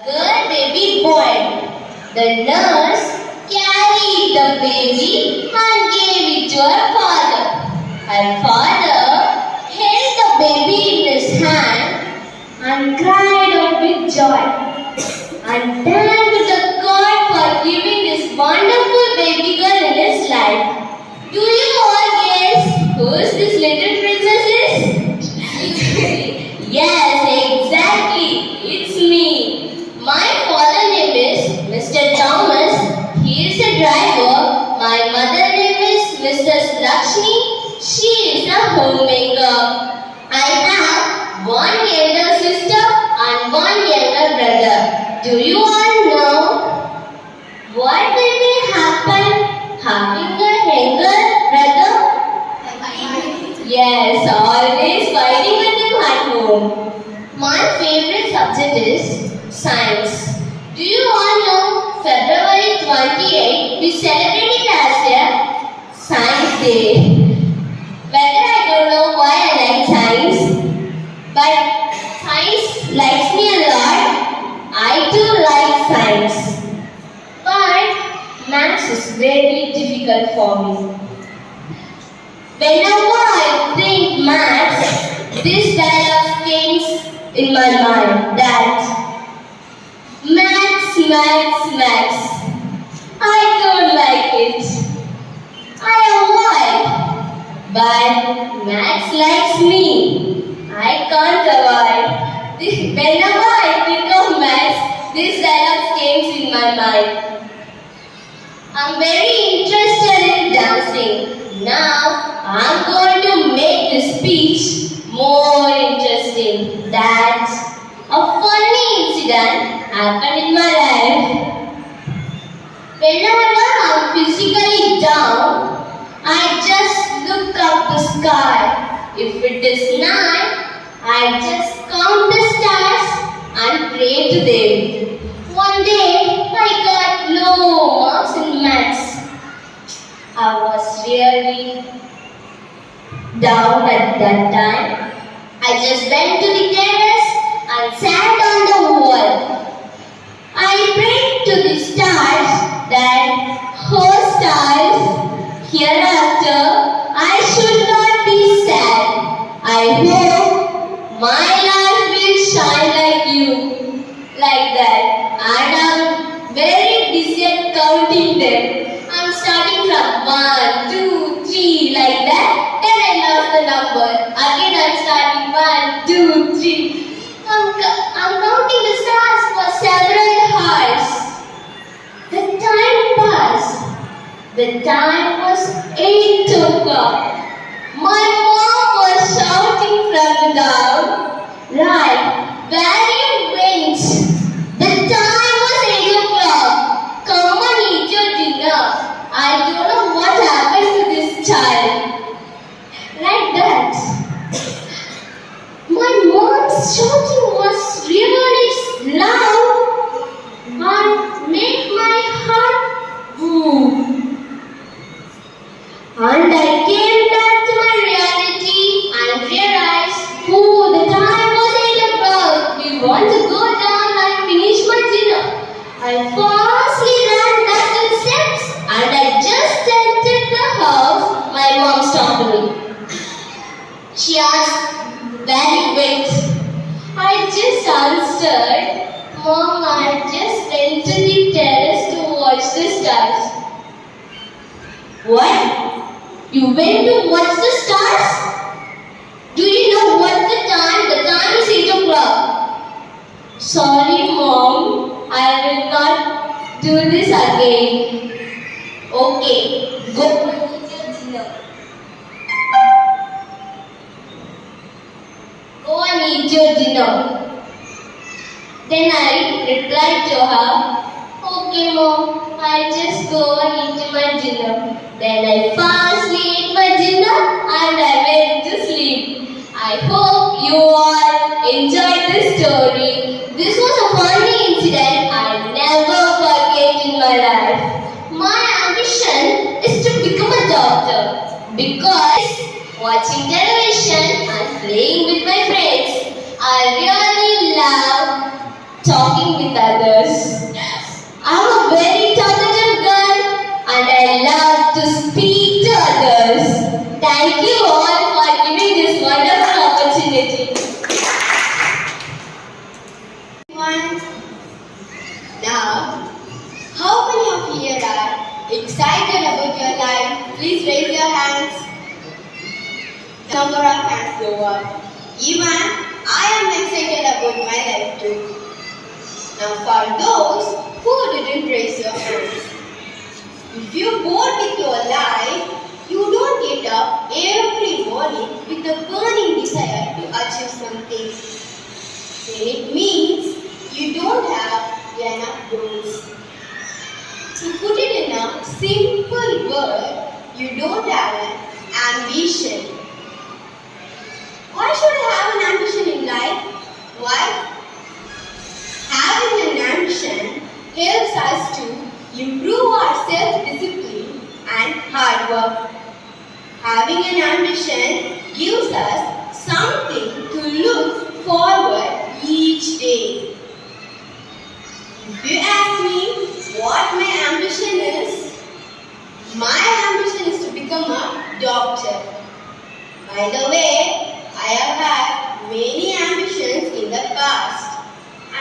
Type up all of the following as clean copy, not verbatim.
Girl, baby, boy. The nurse carried the baby and gave it to her father. Her father held the baby in his hand and cried out with joy and thanked the God for giving this wonderful baby girl in his life. Do you all guess who this little princess is? Yes, exactly. It's me. My father name is Mr. Thomas. He is a driver. My mother name is Mrs. Lakshmi. She is a homemaker. I have one younger sister and one younger brother. Do you all know what will be happen having a younger brother? Yes, always fighting with him at home. My favorite subject is science. Do you all know February 28 we celebrate it as a Science Day? Whether I don't know why I like science, but science likes me a lot. I too like science. But maths is very difficult for me. Whenever I think maths, this dialogue comes in my mind that maths, maths, maths. I don't like it. I avoid. But maths likes me. I can't avoid. Whenever I think of maths, this dialogue comes in my mind. I'm very interested in dancing. Now, I'm going to make this speech more interesting. That a funny incident happened in my life. Whenever I'm physically down, I just look up the sky. If it is night, I just count the stars and pray to them. One day, I got low marks in maths. I was really down at that time. I just went to the terrace and sat on the wall. I prayed to the stars that, oh stars, hereafter I should not be sad. I hope my life will shine like you, like that. And I'm very busy at counting them. I'm starting from 1, 2, 3 like that. Then I lost the number. Again I'm starting 1, 2, 3. I'm counting the stars for several hours. The time passed. The time was 8 o'clock. My mom was shouting from down. Right, where you went? The time was 8 o'clock. Come on, eat your dinner. I don't know what happened to this child. Like that. My mom's shouting was really loud and made my heart boom. And I came back to my reality and realized, oh, the time was 8 o'clock. We want to go down and finish my dinner. I fastly ran back to the steps and I just entered the house. My mom stopped me. She asked, where you went? I just answered, Mom, I just went to the terrace to watch the stars. What? You went to watch the stars? Do you know what's the time? The time is 8 o'clock. Sorry, Mom. I will not do this again. Okay, go and eat your dinner. Go and eat your dinner. Then I replied to her, okay, Mom, I I just go and eat my dinner. Then I fastly ate my dinner and I went to sleep. I hope you all enjoyed this story. This was a funny incident I'll never forget in my life. My ambition is to become a doctor because watching television and playing with my friends, I really love talking with others. I'm a very talkative girl and I love to speak to others. Thank you all for giving this wonderful opportunity. Now, how many of you are excited about your life? Please raise your hands. The number of hands go up. Even I am excited about my life too. Now for those who didn't raise your hands, if you're bored with your life, you don't get up every morning with a burning desire to achieve something. Then it means you don't have enough goals. To put it in a simple word, you don't have an ambition. Why should I have an ambition in life? Why? Having an ambition helps us to improve our self-discipline and hard work. Having an ambition gives us something to look forward each day. If you ask me what my ambition is, my ambition is to become a doctor. By the way, I have had many ambitions in the past,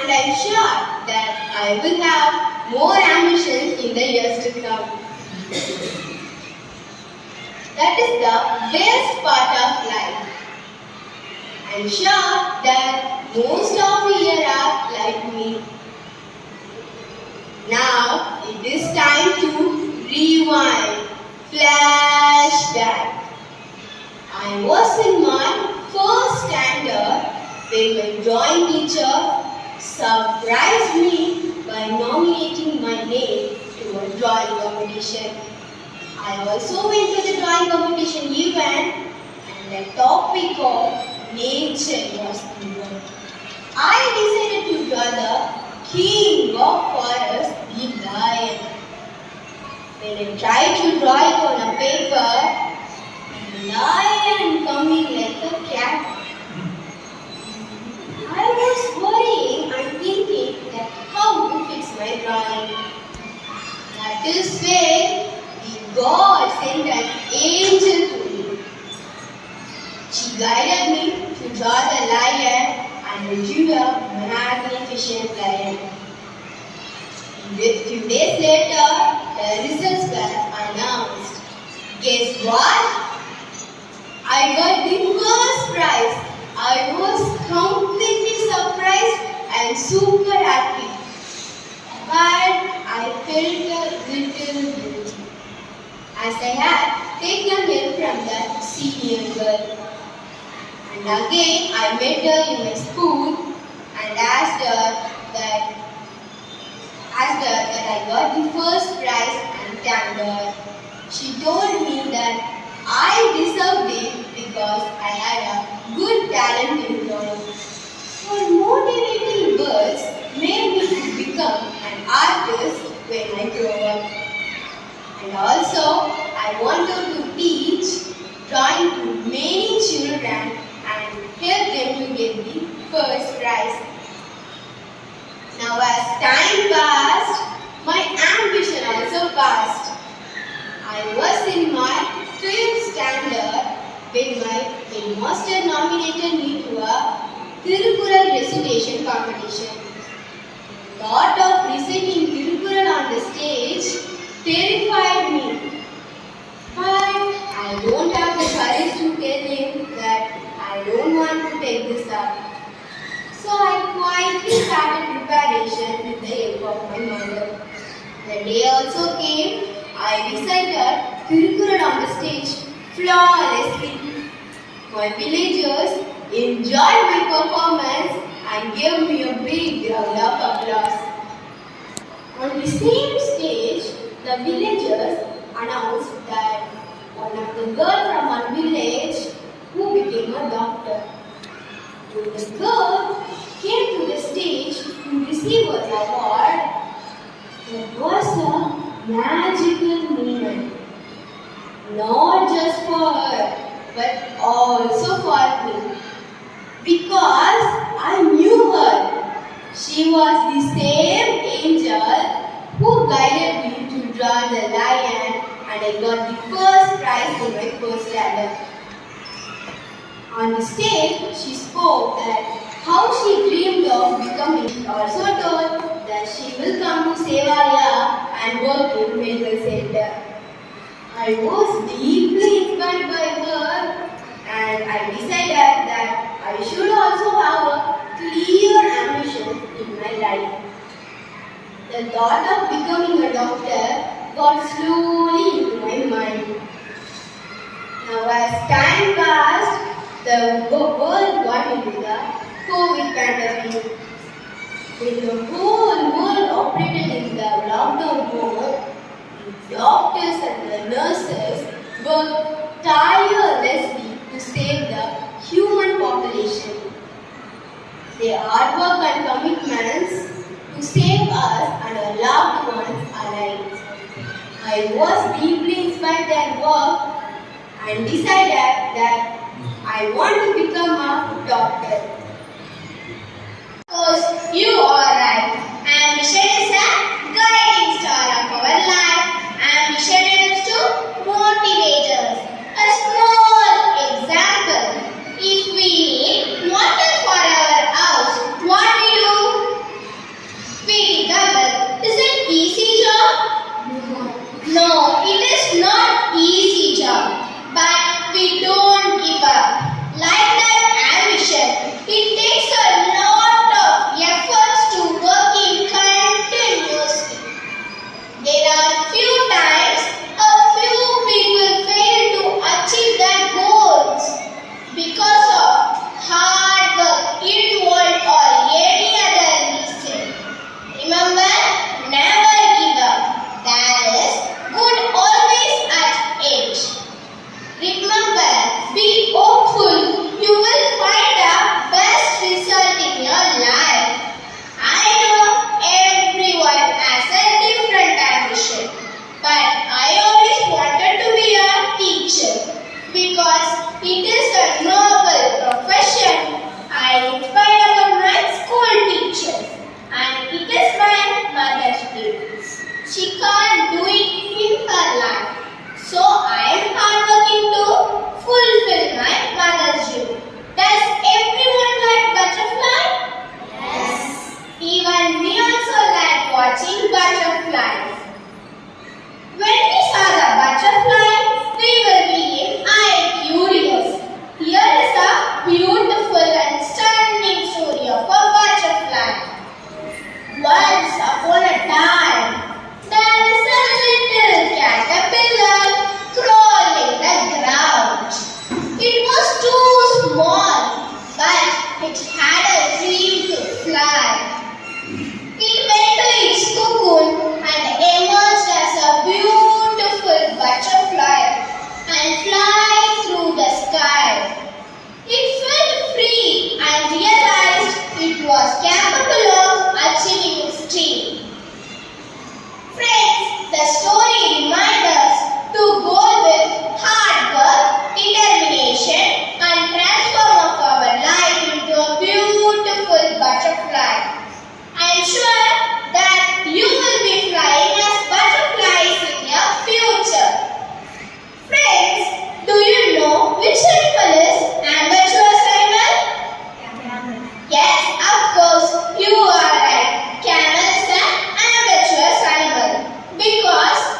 and I am sure that I will have more ambitions in the years to come. That is the best part of life. I am sure that most of you here are like me. Now it is time to rewind, flashback. I was in my first standard when my drawing teacher surprised me by nominating my name to a drawing competition. I also went to the drawing competition event and the topic of nature was given. I decided to draw the king of forest, the lion. When I tried to draw it on a paper, lion coming like a cat. I was worrying and thinking that how to fix my drawing. That is where the God sent an angel to me. She guided me to draw the lion and drew a magnificent lion. A few days later, the results were announced. Guess what? I got the first prize. I was completely surprised and super happy. But I felt a little guilty as I had taken help from that senior girl. And again I met her in my school and asked her that I got the first prize and thanked her. She told me that I deserved it because I had a good talent in drawing. Her motivating words made me to become an artist when I grow up. And also, I wanted to teach drawing to many children and help them to get the first prize. Now as time passed, my ambition also passed. I was in my 5th standard when my headmaster nominated me to a Tirukural recitation competition. The thought of reciting Tirukural on the stage terrified me. But I don't have the courage to tell him that I don't want to take this up. So I quietly started preparation with the help of my mother. The day also came, I recited Tirukural on the stage flawlessly. My villagers enjoyed my performance and gave me a big round of applause. On the same stage, the villagers announced that one of the girl from one village who became a doctor. When the girl came to the stage to receive her award, there was a magical moment. Not just for her, but also for me. Because I knew her. She was the same angel who guided me to draw the lion, and I got the first prize in my first attempt. On the stage, she spoke that how she dreamed of becoming. She also told that she will come to Sevalia and work in medical center. I was deeply inspired by her, and I decided that I should also have a clear ambition in my life. The thought of becoming a doctor got slowly into my mind. Now, as time passed, the world got into the COVID pandemic. When the whole world operated in the lockdown mode, the doctors and the nurses worked tirelessly to save the human population. Their hard work and commitments to save us and our loved ones alive. I was deeply inspired by their work and decided that I want to become a doctor. Of course, you are right. Ambition is a guiding star of our life. Ambition helps to motivate us. A small example: if we need water for our house, what we do? We dig a well. Is it easy job? No, it is not easy job. But we don't give up. Like that ambition, it takes a lot of efforts to working continuously. There are few times a few people fail to achieve their goals because of hard work, involved or any other reason. Remember, never give up. There is good always at edge. Remember, be hopeful. You will find the best result in your life. I know everyone has a different ambition, but I always wanted to be a teacher because it is a noble profession. I inspire about my school teachers, and it is my mother's dream. She can't do it in her life, so I am hardworking to fulfill my mother's dream. Does everyone like butterfly? Yes. Even we also like watching butterflies. When we saw the butterfly, we will be eye curious. Here is a beautiful and stunning story of a butterfly. Once upon a time, there is a little caterpillar crawling the ground. It was too small, but it had a dream to fly. It went to its cocoon and emerged as a beautiful butterfly and fly through the sky. It felt free and realized it was capable of achieving its dream. Friends, the story reminds us to go with hard work, determination, and transform of our life into a beautiful butterfly. I am sure that you will be flying as butterflies in your future. Friends, do you know which animal is ambitious animal? Yes, of course, you are right. Camel is an ambitious animal because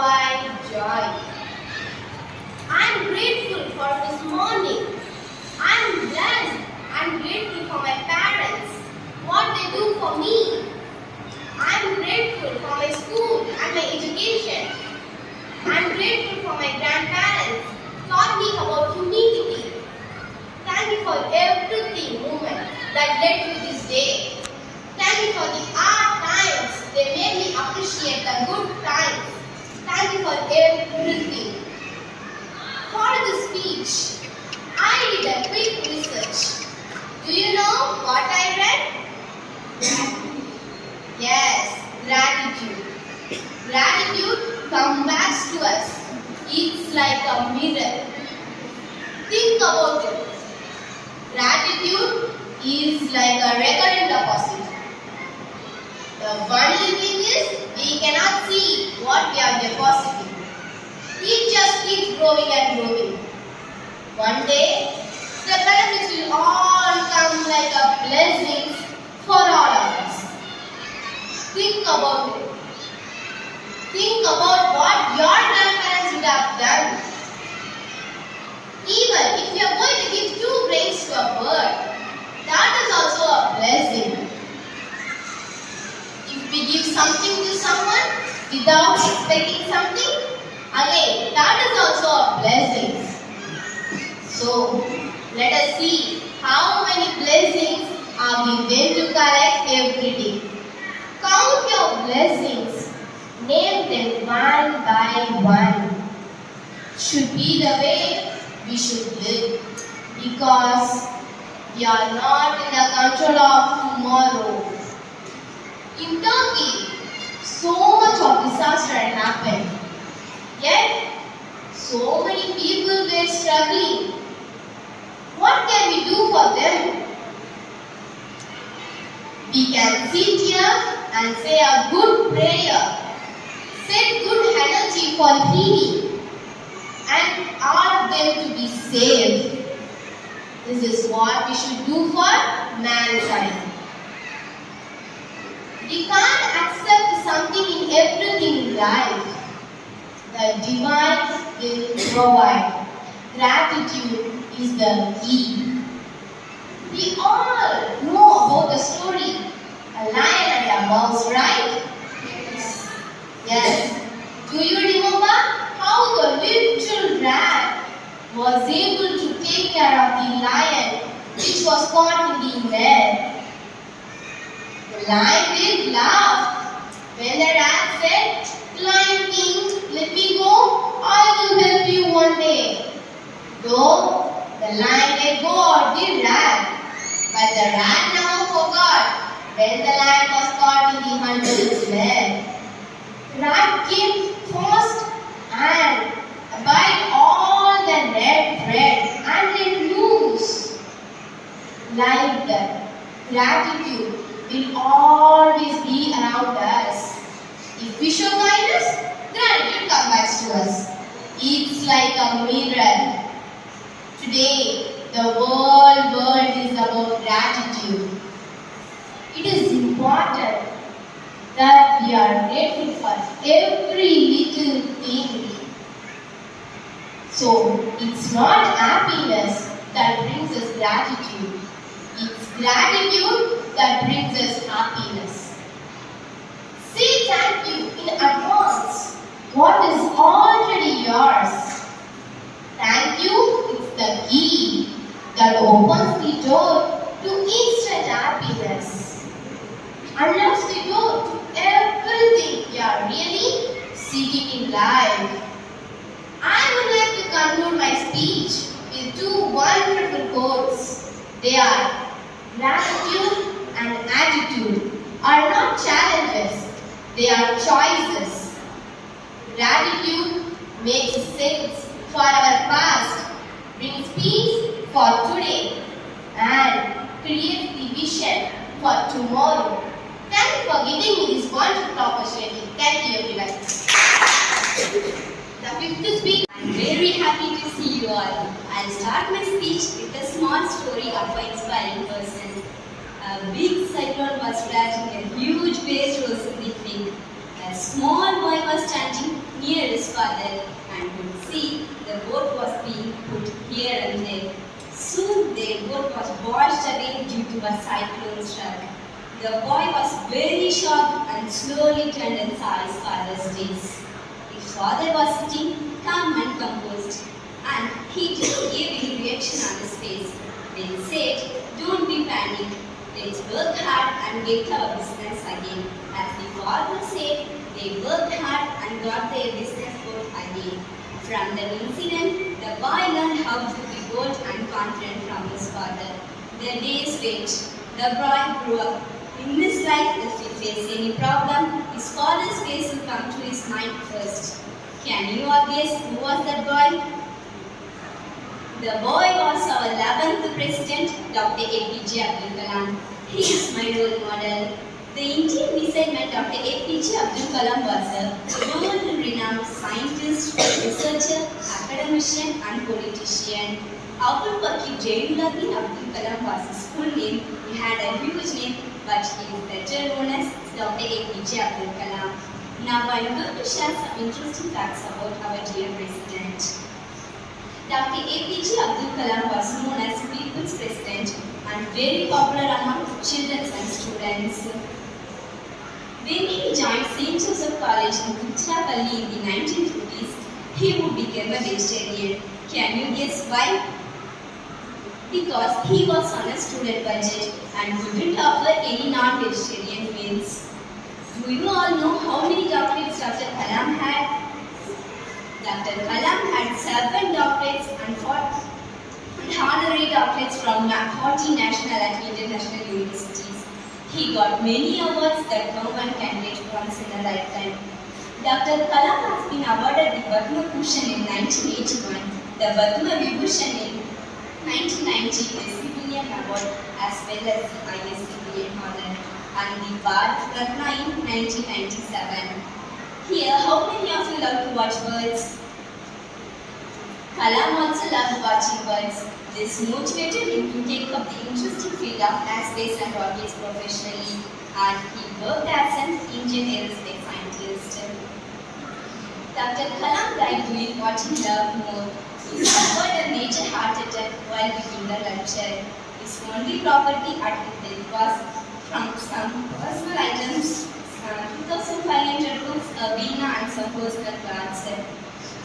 provide joy. I'm grateful for this morning. I'm blessed. I'm grateful for my parents, what they do for me. I'm grateful for my school and my education. I'm grateful for my grandparents, taught me about humility. Thank you for everything, moment that led to this day. Thank you for the hard times. They made me appreciate the good times. Thank you for everything. For the speech, I did a quick research. Do you know what I read? Yes, gratitude. Gratitude comes back to us. It's like a mirror. Think about it. Gratitude is like a recurring deposit. The funny thing is, we cannot see what we are depositing. It just keeps growing and growing. One day, the benefits will all come like a blessings for all of us. Think about it. Think about what your grandparents would have done. Even if you are going to give 2 grains to a bird, that is also a blessing. If we give something to someone without expecting something, again, that is also a blessing. So, let us see how many blessings are we going to collect every day. Count your blessings. Name them one by one. Should be the way we should live, because we are not in the control of tomorrow. In Turkey, so much of disaster had happened. Yet, so many people were struggling. What can we do for them? We can sit here and say a good prayer, set good energy for healing, and ask them to be saved. This is what we should do for mankind. We can't accept something in everything in life. The divine will provide. Gratitude is the key. We all know about the story, a lion and a mouse, right? Yes. Do you remember how the little rat was able to take care of the lion which was caught in the net? The lion did laugh when the rat said, "Lion King, let me go, I will help you one day." Though the lion let go of the rat, but the rat never forgot when the lion was caught in the hunter's net. Rat came first and bite all the net thread and let loose. Like that, gratitude will always be around us. If we show kindness, gratitude comes back to us. It's like a mirror. Today, the whole world is about gratitude. It is important that we are grateful for every little thing. So, it's not happiness that brings us gratitude. It's gratitude that brings us happiness. Say thank you in advance. What is already yours? Thank you is the key that opens the door to instant happiness. Unlocks the door to everything you are really seeking in life. I would like to conclude my speech with 2 wonderful quotes. They are, gratitude and attitude are not challenges, they are choices. Gratitude makes sense for our past, brings peace for today, and creates the vision for tomorrow. Thank you for giving me this wonderful opportunity. Thank you, everyone. The 5th speaker. I'm very happy to see you all. I'll start my speech with a small story of an inspiring person. A big cyclone was crashing, a huge waves rose in the wind. A small boy was standing near near his father and could see the boat was being put here and there. Soon their boat was washed away due to a cyclone struck. The boy was very shocked and slowly turned and saw his father's face. His father was sitting calm and composed, and he didn't give any reaction on his face. They said, "Don't be panicked. Let's work hard and get our business again." As the father said, they worked hard and got their business boat again. From the incident, the boy learned how to be bold and confident from his father. The days went. The boy grew up. In his life, if he faced any problem, his father's face will come to his mind first. Can you all guess who was that boy? The boy was our 11th President, Dr. APJ Abdul Kalam. He is my role model. The Indian missile man Dr. APJ Abdul Kalam was a world-renowned scientist, researcher, academician and politician. Abdul Pakir Jainulabdin Abdul Kalam was his full name. He had a huge name, but he is better known as Dr. APJ Abdul Kalam. Now I am going to share some interesting facts about our dear President. Dr. APJ Abdul Kalam was known as People's President and very popular among children and students. When he joined St. Joseph College in Tiruchirappalli in the 1950s, he would become a vegetarian. Can you guess why? Because he was on a student budget and couldn't offer any non-vegetarian meals. Do you all know how many doctorates Dr. Kalam had? Dr. Kalam had 7 doctorates and 4 honorary doctorates from 40 national and international universities. He got many awards that no one can get once in a lifetime. Dr. Kalam has been awarded the Padma Bhushan in 1981, the Padma Vibhushan in 1990, the civilian award as well as the highest civilian honor, and the Bharat Ratna in 1997. Here, how many of you love to watch birds? Kalam also loved watching birds. This motivated him to take up the interesting field of airspace and rockets professionally, and he worked as an Indian aerospace scientist. Dr. Kalam died doing what he loved more. He suffered a major heart attack while giving the lecture. His only property at his death was from some personal items, 2,500 books, a veena and some personal cards.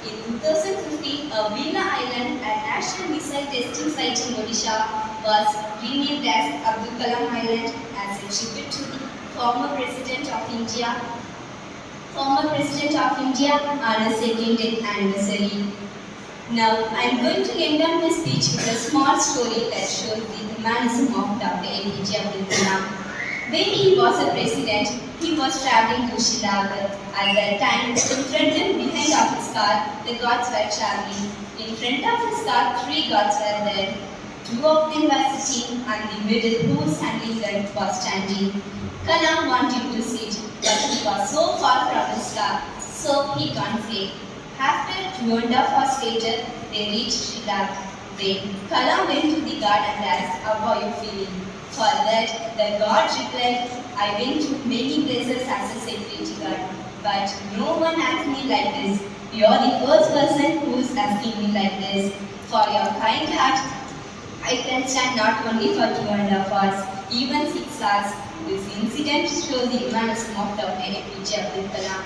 In 2015, a Veena Island, a national missile testing site in Odisha, was renamed as Abdul Kalam Island as a tribute to the former President of India on his 2nd death anniversary. Now, I am going to end on my speech with a small story that shows the humanism of Dr. APJ Abdul Kalam. When he was a president, he was traveling to Shillong. At that time, in front and behind of his car, the guards were traveling. In front of his car, 3 guards were there. 2 of them were sitting, and the middle, who was handling gun, was standing. Kalam wanted to sit, but he was so far from his car, so he can't sit. After 2.5 hours later, they reached Shillong. Then Kalam went to the guard and asked, "How are you feeling?" For that, the guard replied, "I went to many places as a security guard, but no one asked me like this. You are the first person who is asking me like this. For your kind heart, I can stand not only for 2.5 hours, even 6 hours." This incident shows the humanism of Dr. APJ Abdul Kalam.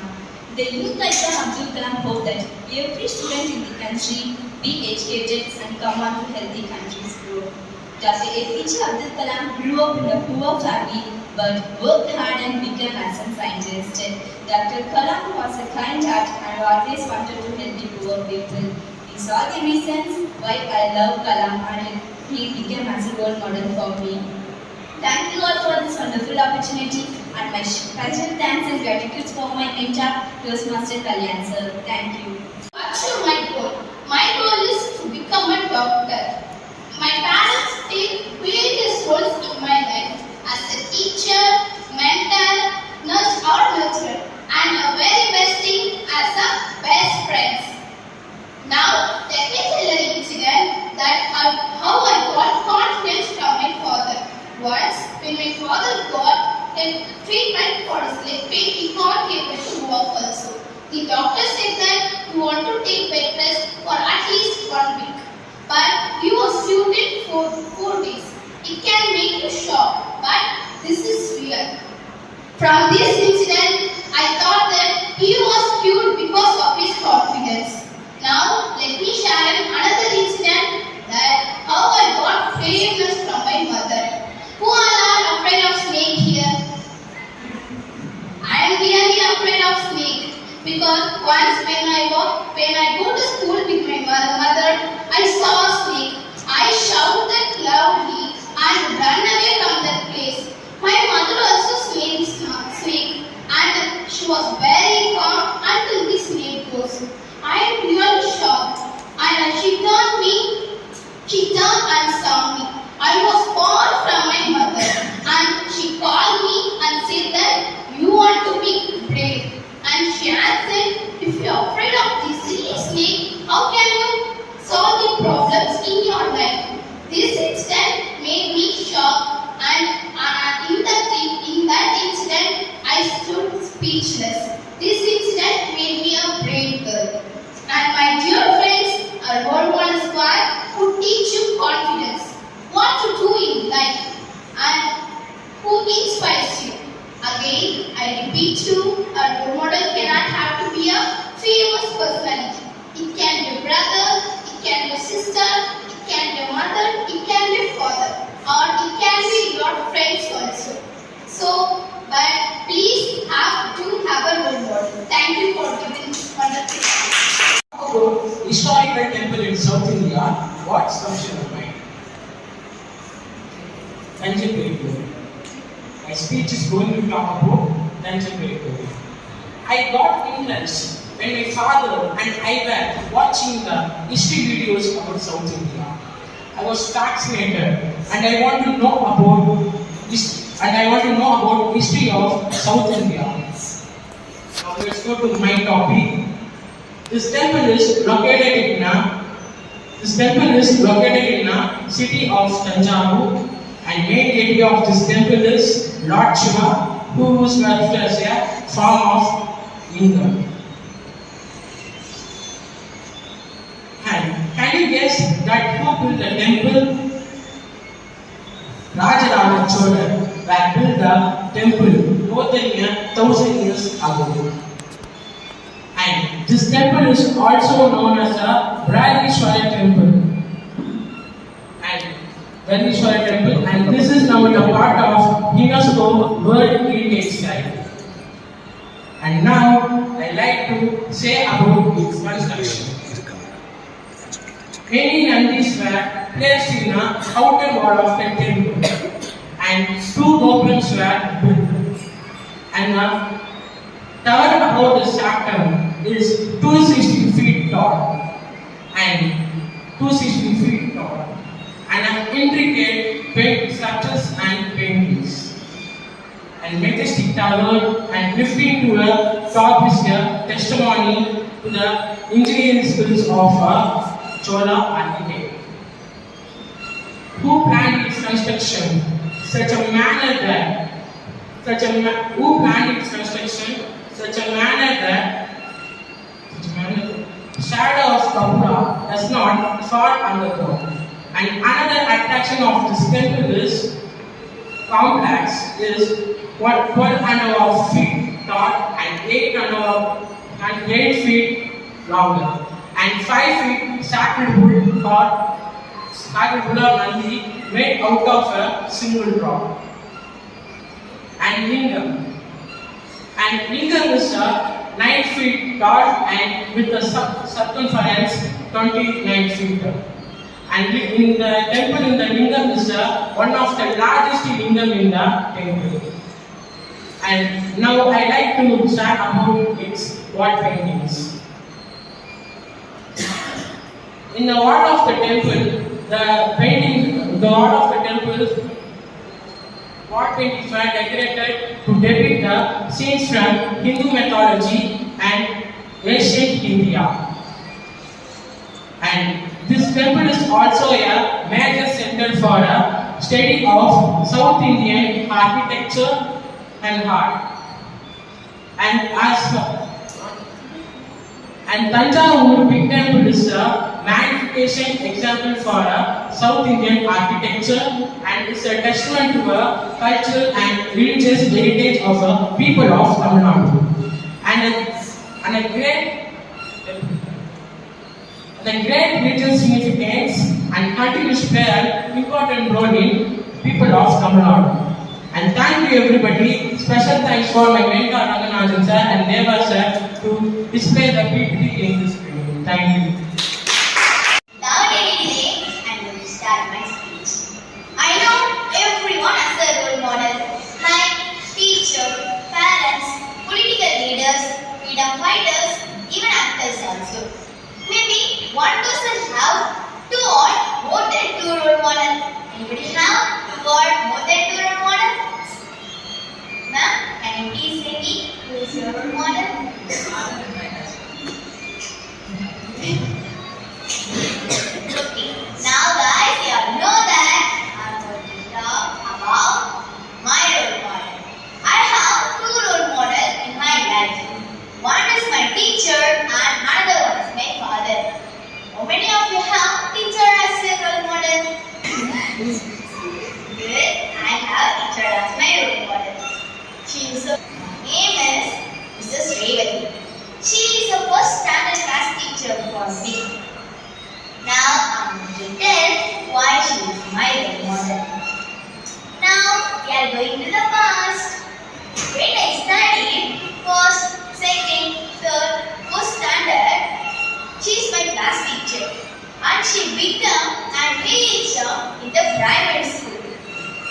The youth like Abdul Kalam hope that every student in the country be educated and come on to help the country's growth. Dr. APJ Abdul Kalam grew up in a poor family but worked hard and became as a scientist. Dr. Kalam was a kind heart and always wanted to help the poor people. These are the reasons why I love Kalam and he became as a role model for me. Thank you all for this wonderful opportunity and my special thanks and gratitude for my mentor, Toastmaster Kalyan sir. Thank you. Achieve my goal. My goal is to become a doctor. My parents take various roles in my life as a teacher, mentor, nurse or nurturer, and a very best thing as a best friends. Now, let me tell an incident that how I got confidence from my father. Once, when my father got treatment for his leg pain, he got able to walk also. The doctor said that 4 days. It can make you shocked, but this is real. From this incident, I thought that he was cute because of his confidence. Now, let me share another incident that how I got famous from my mother. Who all are afraid of snake here? I am really afraid of snake because once when I go to school with my mother, I saw a snake. I shouted loudly and ran away from that place. My mother also smelled snake and she was very calm until the snake goes. I am really shocked and she turned and saw me. I was far from my mother and she called me and said that you want to be brave. And she answered, if you are afraid of this silly snake, how can you solve the problems in your life? This incident made me shocked and in that incident I stood speechless. This incident made me a brave girl. And my dear friends, our role model squad who teach you confidence, what to do in life, and who inspires you. Again, I repeat you, a role model cannot have to be a famous personality. It can be a brother, it can be a sister, it can be a mother, it can be a father, or it can be your friends also. So, but please have to have a role model. Thank you for giving this wonderful time. About historical temple in South India, what comes to your mind? Thanjavur. My speech is going to talk about Thanjavur. I got interested when my father and I were watching the history videos about South India. I was fascinated and I want to know about history of South India. Now let's go to my topic. This temple is located in a city of Tanjavur, and main deity of this temple is Lord Shiva, who is worshipped as a form of lingam. And can you guess that who built the temple? Rajaraja Chola built the temple more than 1,000 years ago. And this temple is also known as the Brahadishwara temple. And this is now a part of UNESCO World Heritage Site. And now I like to say about its construction. Many Nandis were placed in the outer wall of the temple, and 2 gopurams were built. And the tower above the sanctum is 260 feet tall, and an intricate paint structures and paintings. And majestic tower and lifting to the top is a testimony to the engineering skills of a Chola architect, who planned its construction such a manner that shadow of Kapura does not fall underground. And another attraction of this temple complex is 12.5 feet tall and 8 feet longer, and 5 feet sacred wood of Nandi made out of a single rock. And lingam is 9 feet tall and with a circumference 29 feet tall. And in the temple in the lingam is one of the largest lingam in the temple. And now I like to share about its wall paintings. In the wall of the temple, wall paintings were decorated to depict the scenes from Hindu mythology and ancient India. And this temple is also a major center for a study of South Indian architecture and art. And Tanjavur Big Temple is a magnification example for a South Indian architecture and is a testament to a cultural and religious heritage of the people of Tamil Nadu. And a great religious significance and continues to play an important role in people of Tamil Nadu. And thank you everybody. Special thanks for my mentor Ranganajan sir and Deva sir to display the PPT in this video. Thank you. Without any delay, I'm going to start my speech. I know everyone has a role model, like teachers, parents, political leaders, freedom fighters, even actors also. Maybe one person have two or more than two role models. Anybody have two or more than two role models? Ma'am, can you please tell me who is your role model? Okay, now guys, you all know that I'm going to talk about my role model. I have two role models in my life. One is my teacher and another one is my father. How many of you have teacher as a role model? Good, I have teacher as my role model. Her name is Mrs. Revati. She is a first standard class teacher for me. Now I'm going to tell why she is my role model. Now we are going to the past. When I studied first, second, third, fourth standard, she is my class teacher and she became an VHM in the primary school.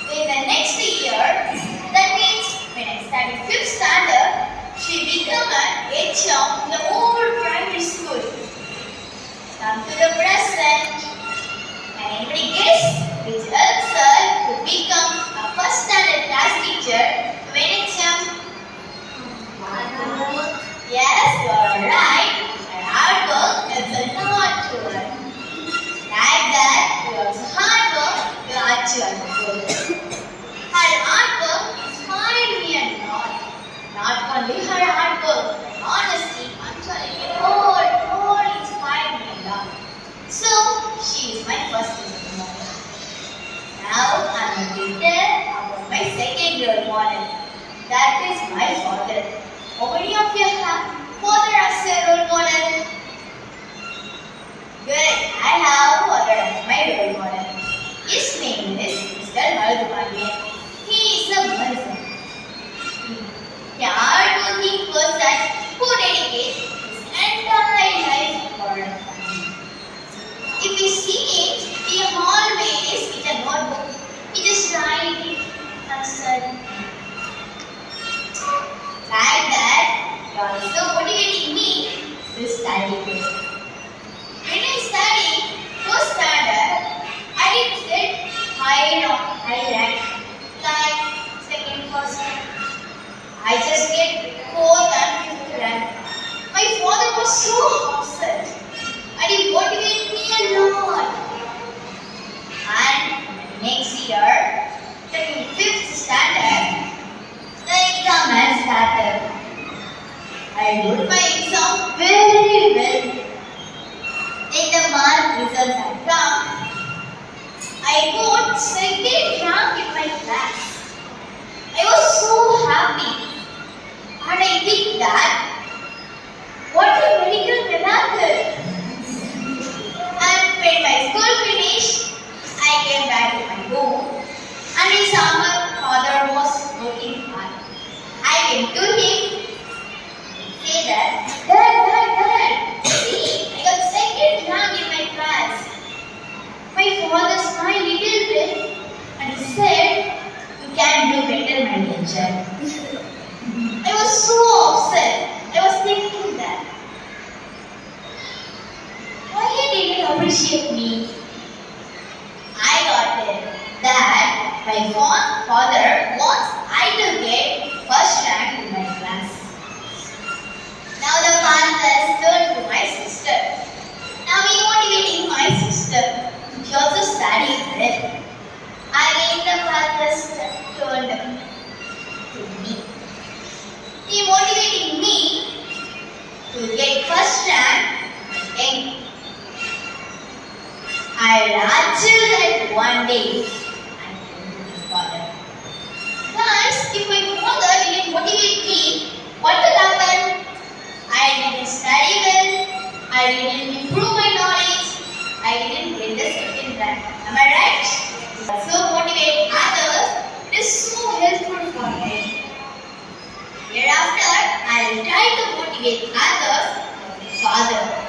In the next year, that means when I studied fifth standard, she became an HM in the whole primary school. Come to the present. Can anybody guess which helps her to become a first standard class teacher when HM? Yes, you are right. Her hard work helps her not to her. Like that, you also hard work, you achieve your goal. Her hard work inspired me a lot. Not only her hard work, but honesty, punctuality, all inspired me a lot. So, she is my first role model. Now, I am going to tell about my second role model. That is my father. How many of you have father as a role model? Good, I have father as my role model. His name is Mr. Malgumandian. He is a Muslim. A hard-working person who dedicates his entire life for a family. If you see him, he always with a notebook. He just writing and studying. Like that, you are also motivating me to study good. When I studied first standard, I didn't get high rank like second, first. I just get fourth and fifth rank. My father was so upset and he motivated me a lot. And next year, taking fifth standard, the exam has started. I wrote my exam very well. Then the mark results had come. I got second rank in my class. I was so happy. And I think that what a medical miracle. And when my school finished, I came back to my home and his father was working hard. I went to him and said that, Dad, see, I got second rank in my class. My father smiled a little bit and he said, you can do better, my dear child. I was so upset. I was thinking that. Why didn't he appreciate me? I got it that my father wants I to get first rank in my class. Now the father turned to my sister. Now he motivating my sister. She also studied it. Again the father turned to me. He motivating me to get first rank But until that one day, I told my father, Guys, if my father didn't motivate me, what will happen? I didn't study well, I didn't improve my knowledge, I didn't get the second rank. Am I right? So motivate others, it is so helpful for me. Hereafter, I will try to motivate others like my father.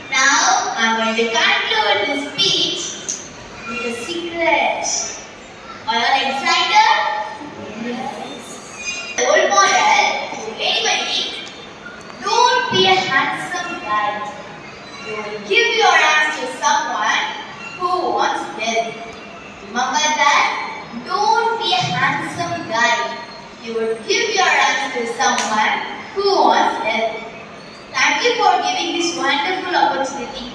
Now, I am going to conclude this speech with a secret. Are you all excited? Yes. Role model to anybody, don't be a handsome guy. You will give your hands to someone who wants help. Remember that? Don't be a handsome guy. You will give your hands to someone who wants help. Thank you for giving this wonderful opportunity.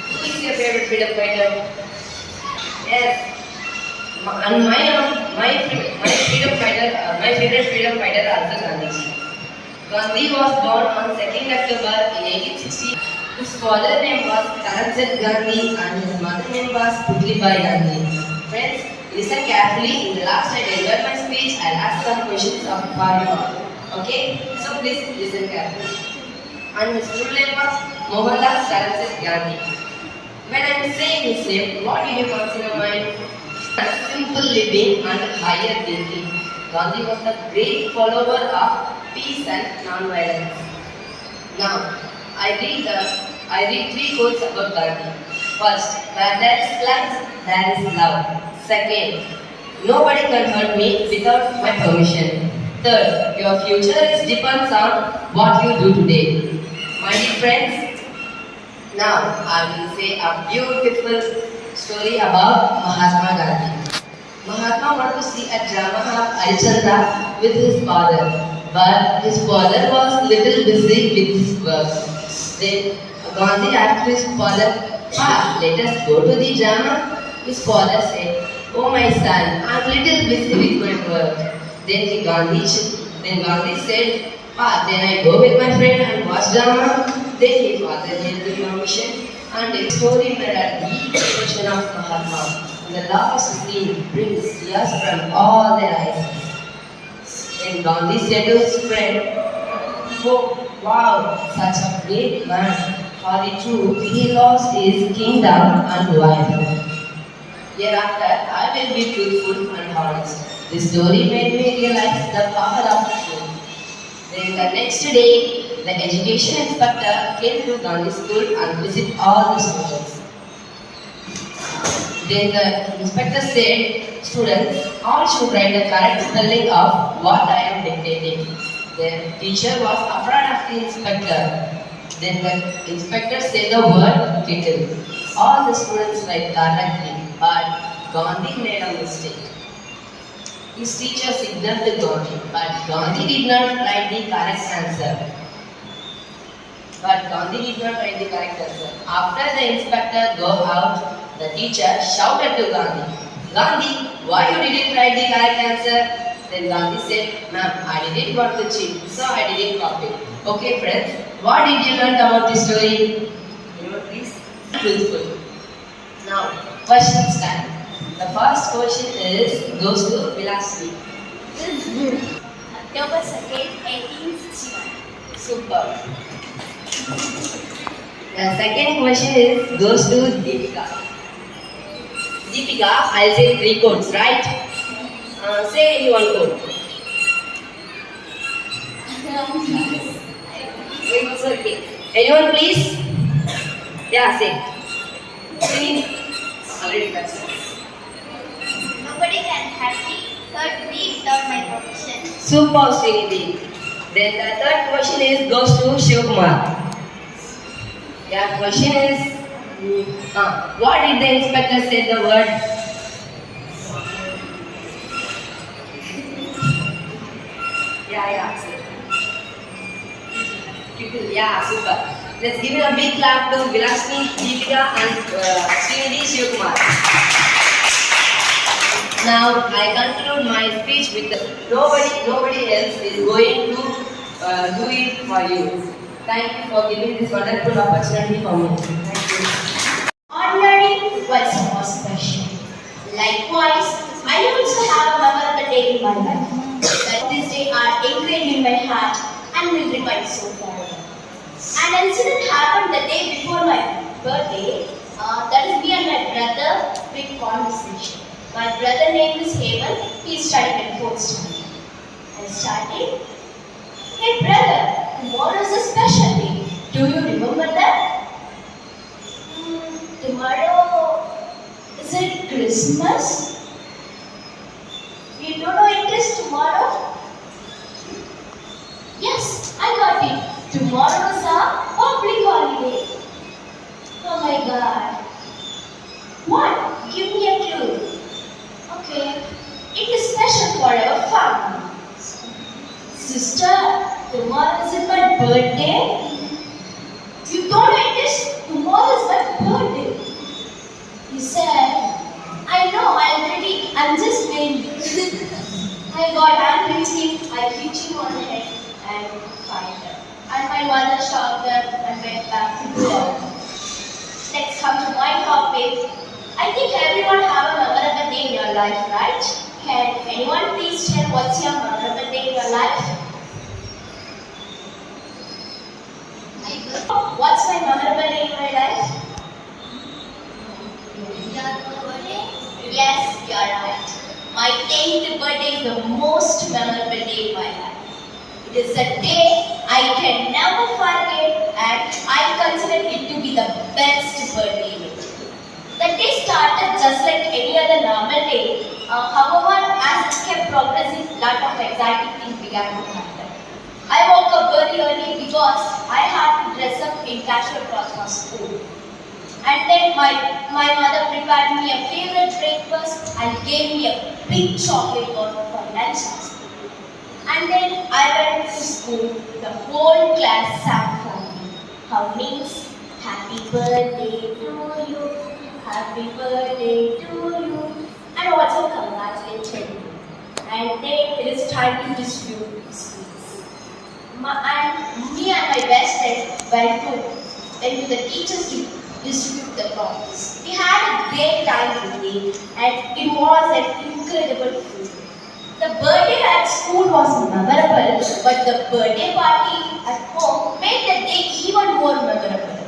Who is your favorite freedom fighter? Yes. And my favorite freedom fighter also Gandhiji. Gandhi was born on 2nd October in 1860. His father name was Karamchand Gandhi and his mother name was Putlibai Gandhi. Friends, listen carefully. In the last I delivered my speech, I'll ask some questions for you. Okay? So please listen carefully. And his full name was Mohandas Karamchand Gandhi. When I'm saying his name, what do you consider my simple living and higher thinking? Gandhi was a great follower of peace and non-violence. Now, I read three quotes about Gandhi. First, where there is life, there is love. Second, nobody can hurt me without my permission. Third, your future depends on what you do today. My dear friends, now I will say a beautiful story about Mahatma Gandhi. Mahatma wanted to see a drama of Harishchandra with his father, but his father was little busy with his work. Then Gandhi asked his father, "Pa, let us go to the drama." His father said, "Oh my son, I am little busy with my work." Then Gandhi said, "Pa, then I go with my friend and watch drama." Then his father gave the permission, and the story made a deep impression of Mahatma. And the last scene brings tears from all their eyes. Then Gandhi said to his friend, "Oh, wow, such a great man. For the truth, he lost his kingdom and wife. Hereafter, I will be truthful and honest." This story made me realize the power of truth. Then the next day, the education inspector came to Gandhi school and visited all the students. Then the inspector said, "Students, all should write the correct spelling of what I am dictating." The teacher was afraid of the inspector. Then the inspector said the word kettle. All the students write correctly, but Gandhi made a mistake. His teacher signaled to Gandhi, but Gandhi did not write the correct answer. After the inspector go out, the teacher shouted to Gandhi, "Gandhi, why you didn't write the correct answer?" Then Gandhi said, "Ma'am, I didn't want to cheat, so I didn't copy." Okay friends, what did you learn about this story? Anyone please? Truthful. Now, questions time. The first question goes to Vilasmi. October 2nd, 1861. Super. The second question goes to Deepika. Deepika, I'll say three quotes, right? Say any one quote. It's okay. Anyone please? Yeah, say. Already question. Nobody can hurt me without my permission. Super, Srinidhi. Then the third question goes to Shivkumar. Yeah, question what did the inspector say the word? Yeah. Yeah, super. Let's give it a big clap to Vilasmi, Deepika and Srinidhi Shivkumar. Now I conclude my speech with nobody else is going to do it for you. Thank you for giving this wonderful opportunity for me. Thank you. Ordinary was more special. Likewise, I also have a memorable day in my life. That this day are engraved in my heart and will remain so forever. An incident happened the day before my birthday. That is me and my brother big conversation. My brother name is Hemal. He is studying in 4th standard. I started. Hey brother, tomorrow is a special day. Do you remember that? Tomorrow, is it Christmas? You don't know it is tomorrow? Yes, I got it. Tomorrow is a public holiday. Oh my god. What? Give me a clue. Okay. It is special for our family. Sister, tomorrow is my birthday? You don't know it is tomorrow is my birthday. He said, I know, I'm ready. I'm just waiting. I got angry with him. I hit him on the head and fired her. And my mother shouted and went back to work. Let's come to my topic. I think everyone have a memorable day in your life, right? Can anyone please tell what's your memorable day in your life? What's my memorable day in my life? Yes, you're right. My 10th birthday is the most memorable day in my life. It is a day I can never forget and I consider it to be the best birthday day. The day started just like any other normal day. However, as it kept progressing, lot of exciting things began to happen. I woke up very early because I had to dress up in casual clothes for school. And then my mother prepared me a favorite breakfast and gave me a big chocolate bar for lunch. And then I went to school. The whole class sang for me. How means happy birthday to you, happy birthday to you, and also congratulated me. And then it is time to distribute sweets. Me and my best friend went to the teachers to distribute the trophies. We had a great time today and it was an incredible food. The birthday at school was memorable, but the birthday party at home made the day even more memorable.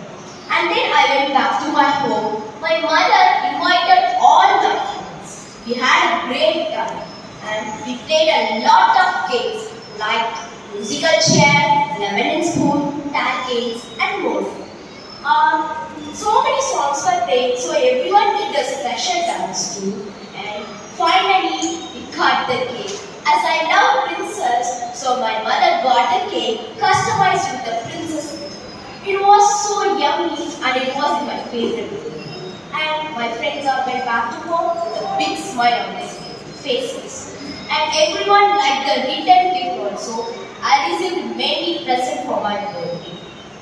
And then I went back to my home. My mother invited all my friends. We had a great time and we played a lot of games like musical chair, lemon and spoon, tag games and more. So many songs were played, so everyone did a special dance too. And finally, we cut the cake. As I love princess, so my mother got a cake customized with the princess. It was so yummy and it was my favorite. And my friends all went back to home with a big smile on their faces. And everyone liked the written gift also. I received many presents for my birthday.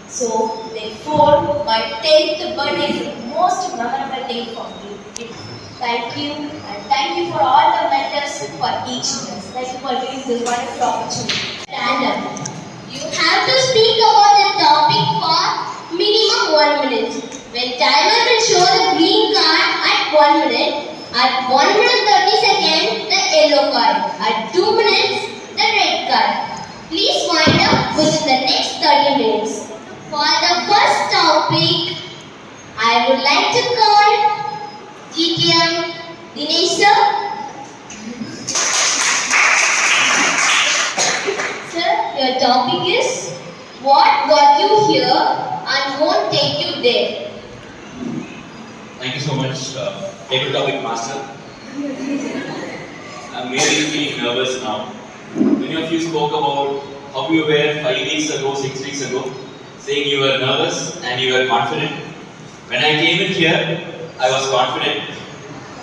So, therefore, my 10th birthday is the most memorable day for me. Thank you, and thank you for all the mentors for teaching us. Thank you for giving this wonderful opportunity. Stand up. You have to speak about the topic for minimum 1 minute. When timer will show the green card at 1 minute, at 1 minute 30 seconds, the yellow card, at 2 minutes, the red card. Please wind up within the next 30 minutes. For the first topic, I would like to call GTM Dinesh sir. Sir, your topic is what got you here and won't take you there. Thank you so much, table topic master. I'm really feeling nervous now. Many of you spoke about how you were 5 weeks ago, 6 weeks ago, saying you were nervous and you were confident. When I came in here, I was confident.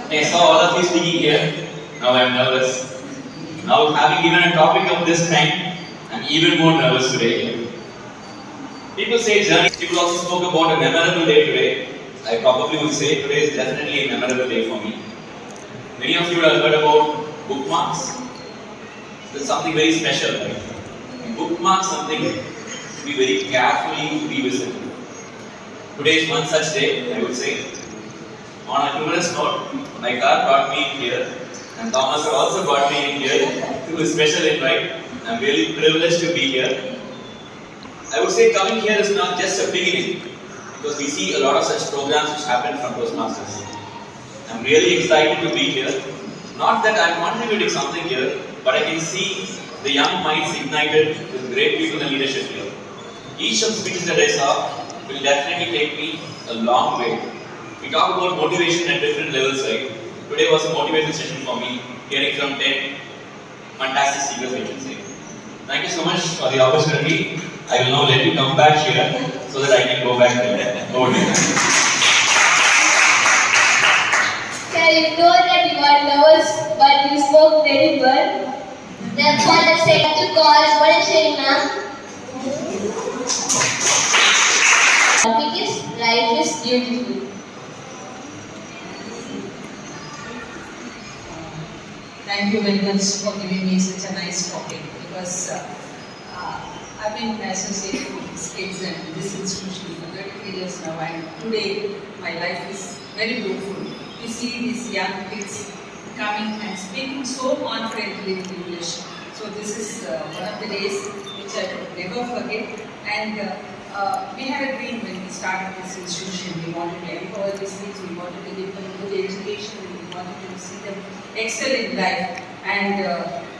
I saw all of you speaking here. Now I'm nervous. Now having given a topic of this kind, I'm even more nervous today. People say journey. People also spoke about a memorable day today. I probably would say today is definitely a memorable day for me. Many of you have heard about bookmarks. It's something very special, right? you bookmark something, be very carefully revisit. Today is one such day, I would say. On a humorous note, my car brought me in here, and Thomas also brought me in here to a special invite. I'm really privileged to be here. I would say coming here is not just a beginning, because we see a lot of such programs which happen from Toastmasters. I'm really excited to be here. Not that I'm contributing something here, but I can see the young minds ignited with great people and leadership here. Each of the speeches that I saw will definitely take me a long way. We talk about motivation at different levels, right? Today was a motivation session for me, hearing from 10 fantastic speakers, I should say. Thank you so much for the opportunity. I will now let you come back here so that I can go back there. Over to you. Sir, you know that you are nervous, but you spoke very well. Therefore, let's take to cause. What is saying, ma'am? Topic is life is beautiful. Thank you very much for giving me such a nice topic, because I've been associated with these kids and this institution for 33 years now, and today my life is very beautiful. You see these young kids coming and speaking so confidently in English. So this is one of the days which I will never forget. And we had a dream when we started this institution. We wanted to empower these kids, we wanted to give them good education, we wanted to see them excel in life. And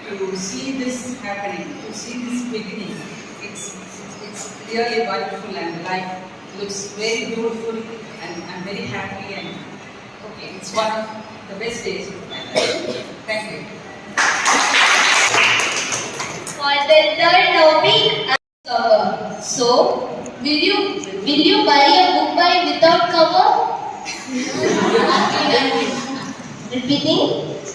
to see this happening, to see this beginning, it's really wonderful, and life looks very beautiful, and I'm very happy, and okay, it's one of the best days of my life. Thank you. For the third topic, cover. So, will you buy a book by without cover? Repeating,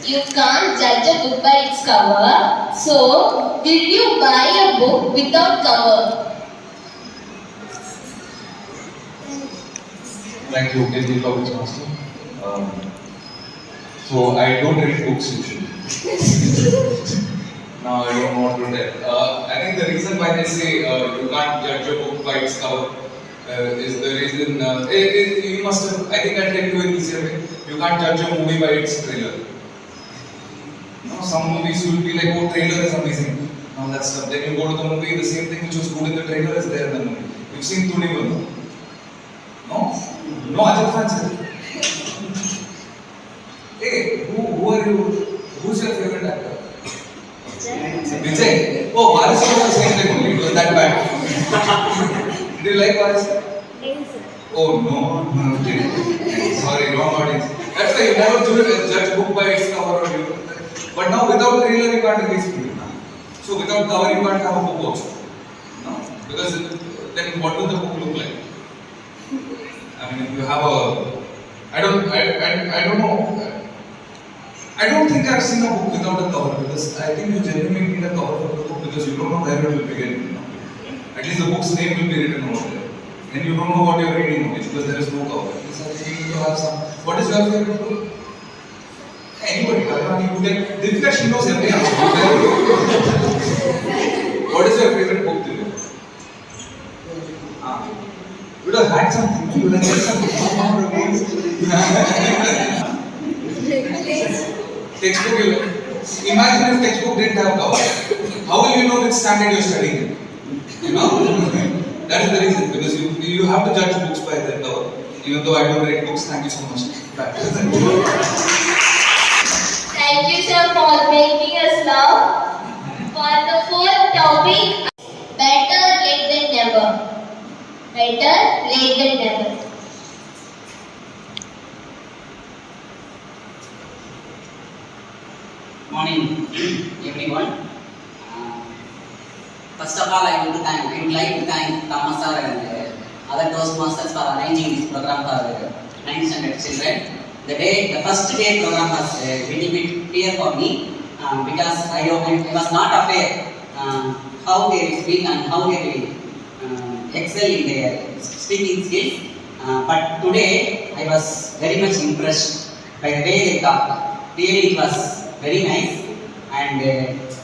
you can't judge a book by its cover. So, will you buy a book without cover? Thank you, Kenji College Master. So I don't read books usually. Now I don't know what to tell. I think the reason why they say you can't judge a book by its cover is the reason. You must have. I think I'll tell you an easier way. You can't judge a movie by its trailer. You know, some movies you will be like, oh, trailer is amazing. Now that's stuff. Then you go to the movie, the same thing which was good in the trailer is there in the movie. You've seen Thunival? No? No Ajit fans. Hey, who are you? Who's your favorite actor? Vijay. Oh, Varis was the same thing only. It was that bad. Do you like Varis? Oh no, okay. Sorry, wrong audience. That's why you never judge book by its cover or you. But now without trailer you can't release it. So without cover you can't have a book also. No? Because then what will the book look like? I mean, if you have a, I don't know. I don't think I've seen a book without a cover, because I think you genuinely need a cover for the book, because you don't know where it will begin. You know? At least the book's name will be written over there, and you don't know what you're reading only because there is no cover. So you need to have some. What is your favorite book? Anybody? You can. Divya, she knows every answer. What is your favorite book, Divya? You would have had something. You would have said something. Textbook, imagine if textbook didn't have cover. How will you know which standard you're studying in? You know? That is the reason, because you have to judge books by their cover. Even though I don't read books, thank you so much. Thank you, sir, for making us laugh. For the fourth topic, better late than never. Better late than never. Morning, everyone. First of all, I would like to thank Thomas sir and other Toastmasters for arranging this program for 9th standard children. The first day program was a little bit clear for me because I was not aware how they speak and how they excel in their speaking skills. But today, I was very much impressed by the way they talk. Really, it was very nice, and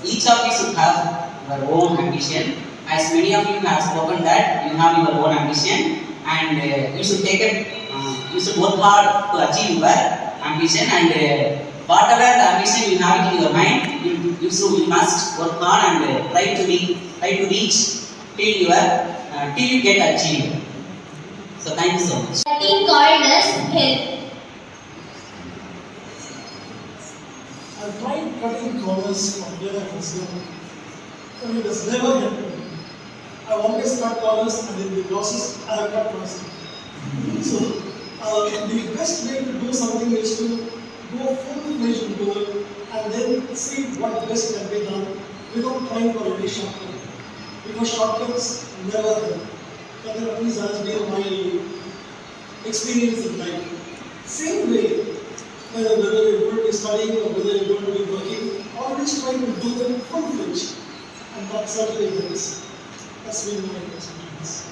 each of you should have your own ambition. As many of you have spoken that you have your own ambition, and you should take it. You should work hard to achieve your ambition, and whatever the ambition you have in your mind, you must work hard and try to reach till you get achieved. So thank you so much. Cutting corners help. I've tried cutting corners from where I was going, but it has never helped me. I've always cut corners, and in the process, I have cut myself. So, the best way to do something is to go full-fledged into it and then see what best can be done without trying for any shortcut. Because shortcuts never help. That at least has been my experience in life. Same way, whether you're going to be studying or whether you're going to be working, always try to do them full-fledged. And that certainly helps. That's been my experience.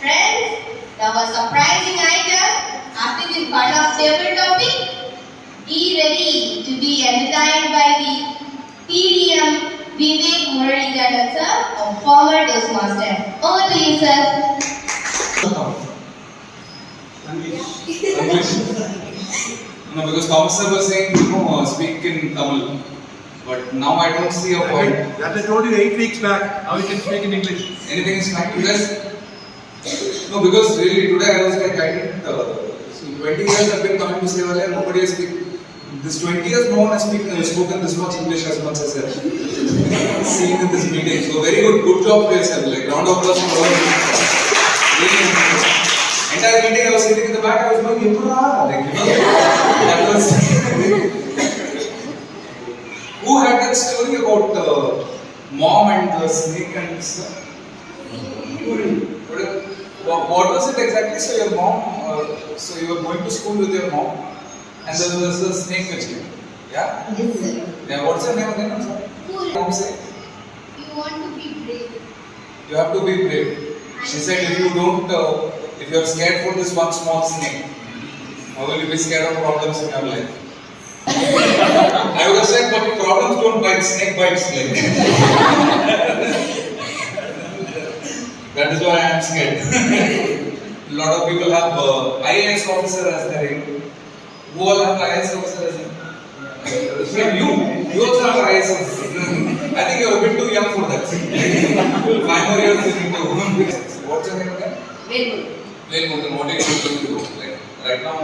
Friends, now a surprising item. After this fun of table topic, be ready to be entertained by the TDM Vivek Muralidharan sir, a former Toastmaster. Over to you, sir. English. No, because Thomas sir was saying, speak in Tamil. But now I don't see a point. That I told you 8 weeks back, how you can speak in English. Anything is fine. No, because really today I was like, I didn't. So 20 years I've been coming to Sevalaya, nobody has speak. This 20 years no one has spoken this much English as much as I've seen in this meeting. So very good job for yourself. Like round of applause for all of you. Really, entire meeting I was sitting in the back, I was going, like, that was. Who had that story about mom and the snake and stuff? What was it exactly? So your mom, so you were going to school with your mom, and there was a snake which came. Yeah? Yes, sir. Yeah, what's your name again? I'm sorry. Mom say? You want to be brave. You have to be brave. She said if you don't, if you are scared for this one small snake, how will you be scared of problems in your life? I would have said, but problems don't bite, snake bites snake. That is why I am scared. A lot of people have IAS officer as their aim. Who all have IAS officer as their aim? You also have IAS officer. I think you are a bit too young for that. 5 more years you need to. What's your name again? Then what are you going to do? Like, right now,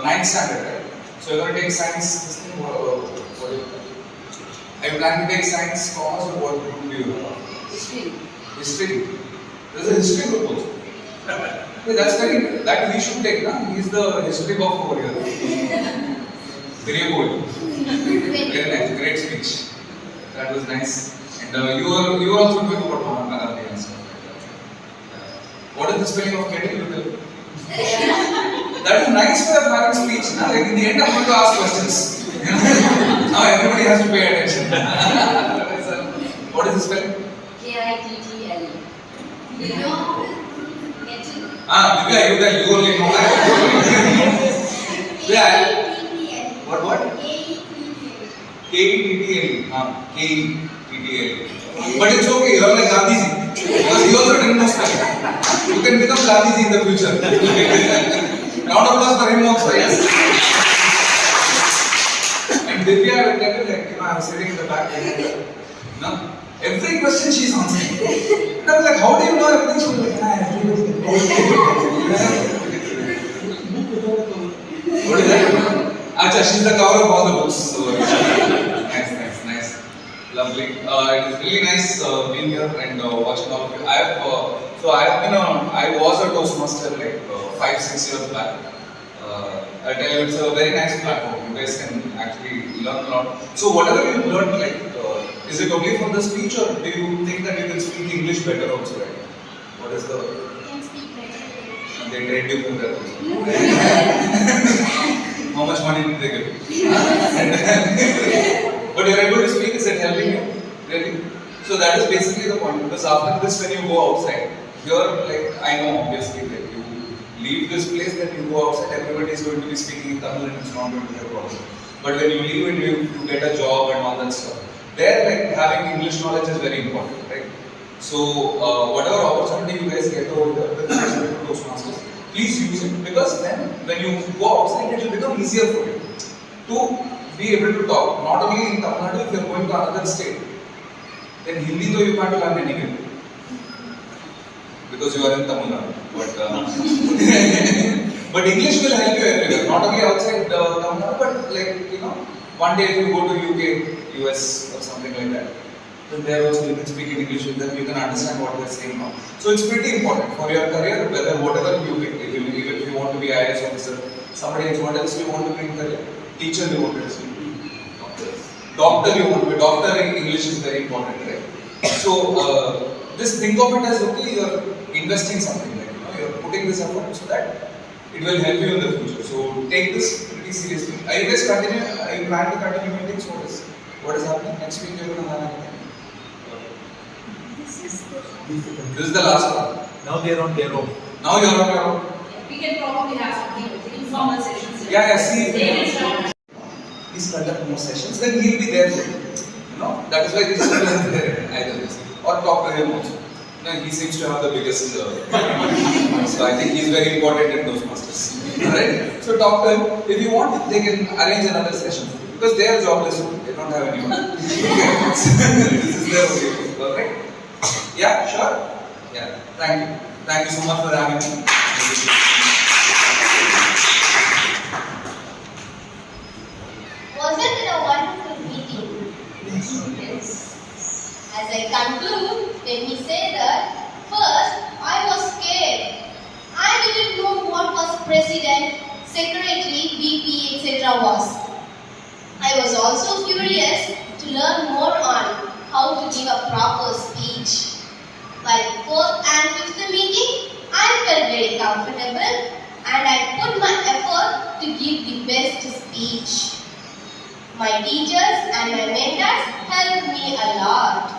9th standard, right? So you're going to take science, this thing, what do you are you planning to take science, commerce, or what group do you have? History. History. There's a history group also. Yeah, that's very, that we should take, na? He's the history buff over here. Very good. Very nice, great speech. That was nice. And you were also doing about Maharani and stuff like that. What is the spelling of kettle? You tell? That is nice way of having speech. Na? Like in the end, I'm going to ask questions. Now everybody has to pay attention. What is the spelling? K-I-T-T-L. You know, Divya, you tell, you only know that. Yeah. What? K-E-T-T-L. K-E-T-T-L. But it's okay, you are like Gandhiji. Because he also didn't know spelling. You can become Gandhiji in the future. Round of applause for him also, yes. And Divya, I will tell you, like, I was sitting in the back. No? Every question she's answering. And I was like, how do you know everything? She was like, What is that? Acha, she's the cover of all the books. So, nice. Lovely. It is really nice being here and watching all of you. I was a Toastmaster like 5-6 years back. I tell you, it's a very nice platform. You guys can actually learn a lot. So whatever you learned, like, is it only for the speech, or do you think that you can speak English better also, right? What is the? can speak better. They trained you from that also. How much money did they give? But you're able to speak. Is it helping you? Really? So that is basically the point. Because after this, when you go outside, you're like, I know obviously that you leave this place, then you go outside, everybody is going to be speaking in Tamil and it's not going to be a problem. But when you leave it, you get a job and all that stuff. There, like having English knowledge is very important, right? So whatever opportunity you guys get over there with respect to Toastmasters, please use it, because then when you go outside, it will become easier for you to be able to talk. Not only in Tamil Nadu, if you are going to another state, then Hindi though you can't learn anyway, because you are in Tamil Nadu. But English will help you everywhere, not only outside Tamil Nadu, but like, you know, one day if you go to UK, US or something like that, then there also you can speak in English with them, you can understand what they're saying now. So it's pretty important for your career, whether whatever you pick, even if you want to be IAS officer, somebody else, what else you want to be in career, teacher you want to be, doctor you want to be, doctor in English is very important, right? So just think of it as, okay, you're investing something, like, you know, you're putting this effort so that it will help you in the future. So take this pretty seriously. Are you guys continue? Are you planning to continue meetings? What is happening next week? You're going to have anything? This is the last one. Now they're on their own. Now you're on your own. We can probably have something with informal sessions. Yeah, see. Please conduct more sessions. Then he'll be there for you. You know, that is why this is there either this. Or talk to him also. No, he seems to have the biggest. So I think he's very important in Toastmasters. Alright? So talk to him. If you want, they can arrange another session for you. Because they are jobless, they don't have anyone. Okay? This is their way. Alright? Yeah, sure? Yeah. Thank you. Thank you so much for having me. Wasn't it a wonderful meeting? Yes. As I conclude, let me say that first I was scared. I didn't know what was president, secretary, VP, etc. was. I was also curious to learn more on how to give a proper speech. By the 4th and 5th meeting, I felt very comfortable and I put my effort to give the best speech. My teachers and my mentors helped me a lot.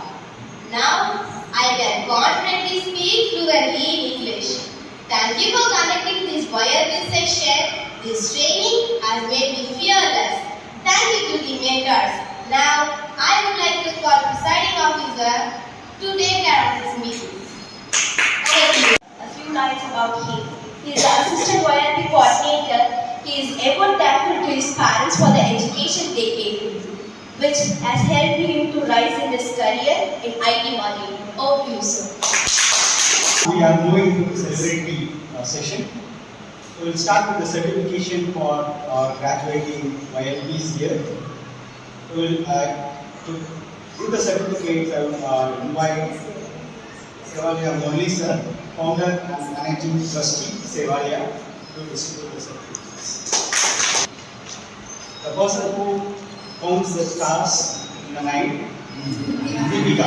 Now, I can confidently speak fluently in English. Thank you for conducting this wireless session. This training has made me fearless. Thank you to the mentors. Now, I would like to call presiding officer to take care of this meeting. A few lines about him. He is the assistant YLP coordinator. He is ever thankful to his parents for the education they gave him, which has helped him to rise in his career in IT marketing. Over to you, sir. We are moving to the celebrity session. So we'll start with the certification for graduating YLPs here. We'll to do the certificates. I will invite Sevalia Murali sir, founder and managing trustee Sevalia, to distribute the certificates. The person who counts the stars in the night, Deepika.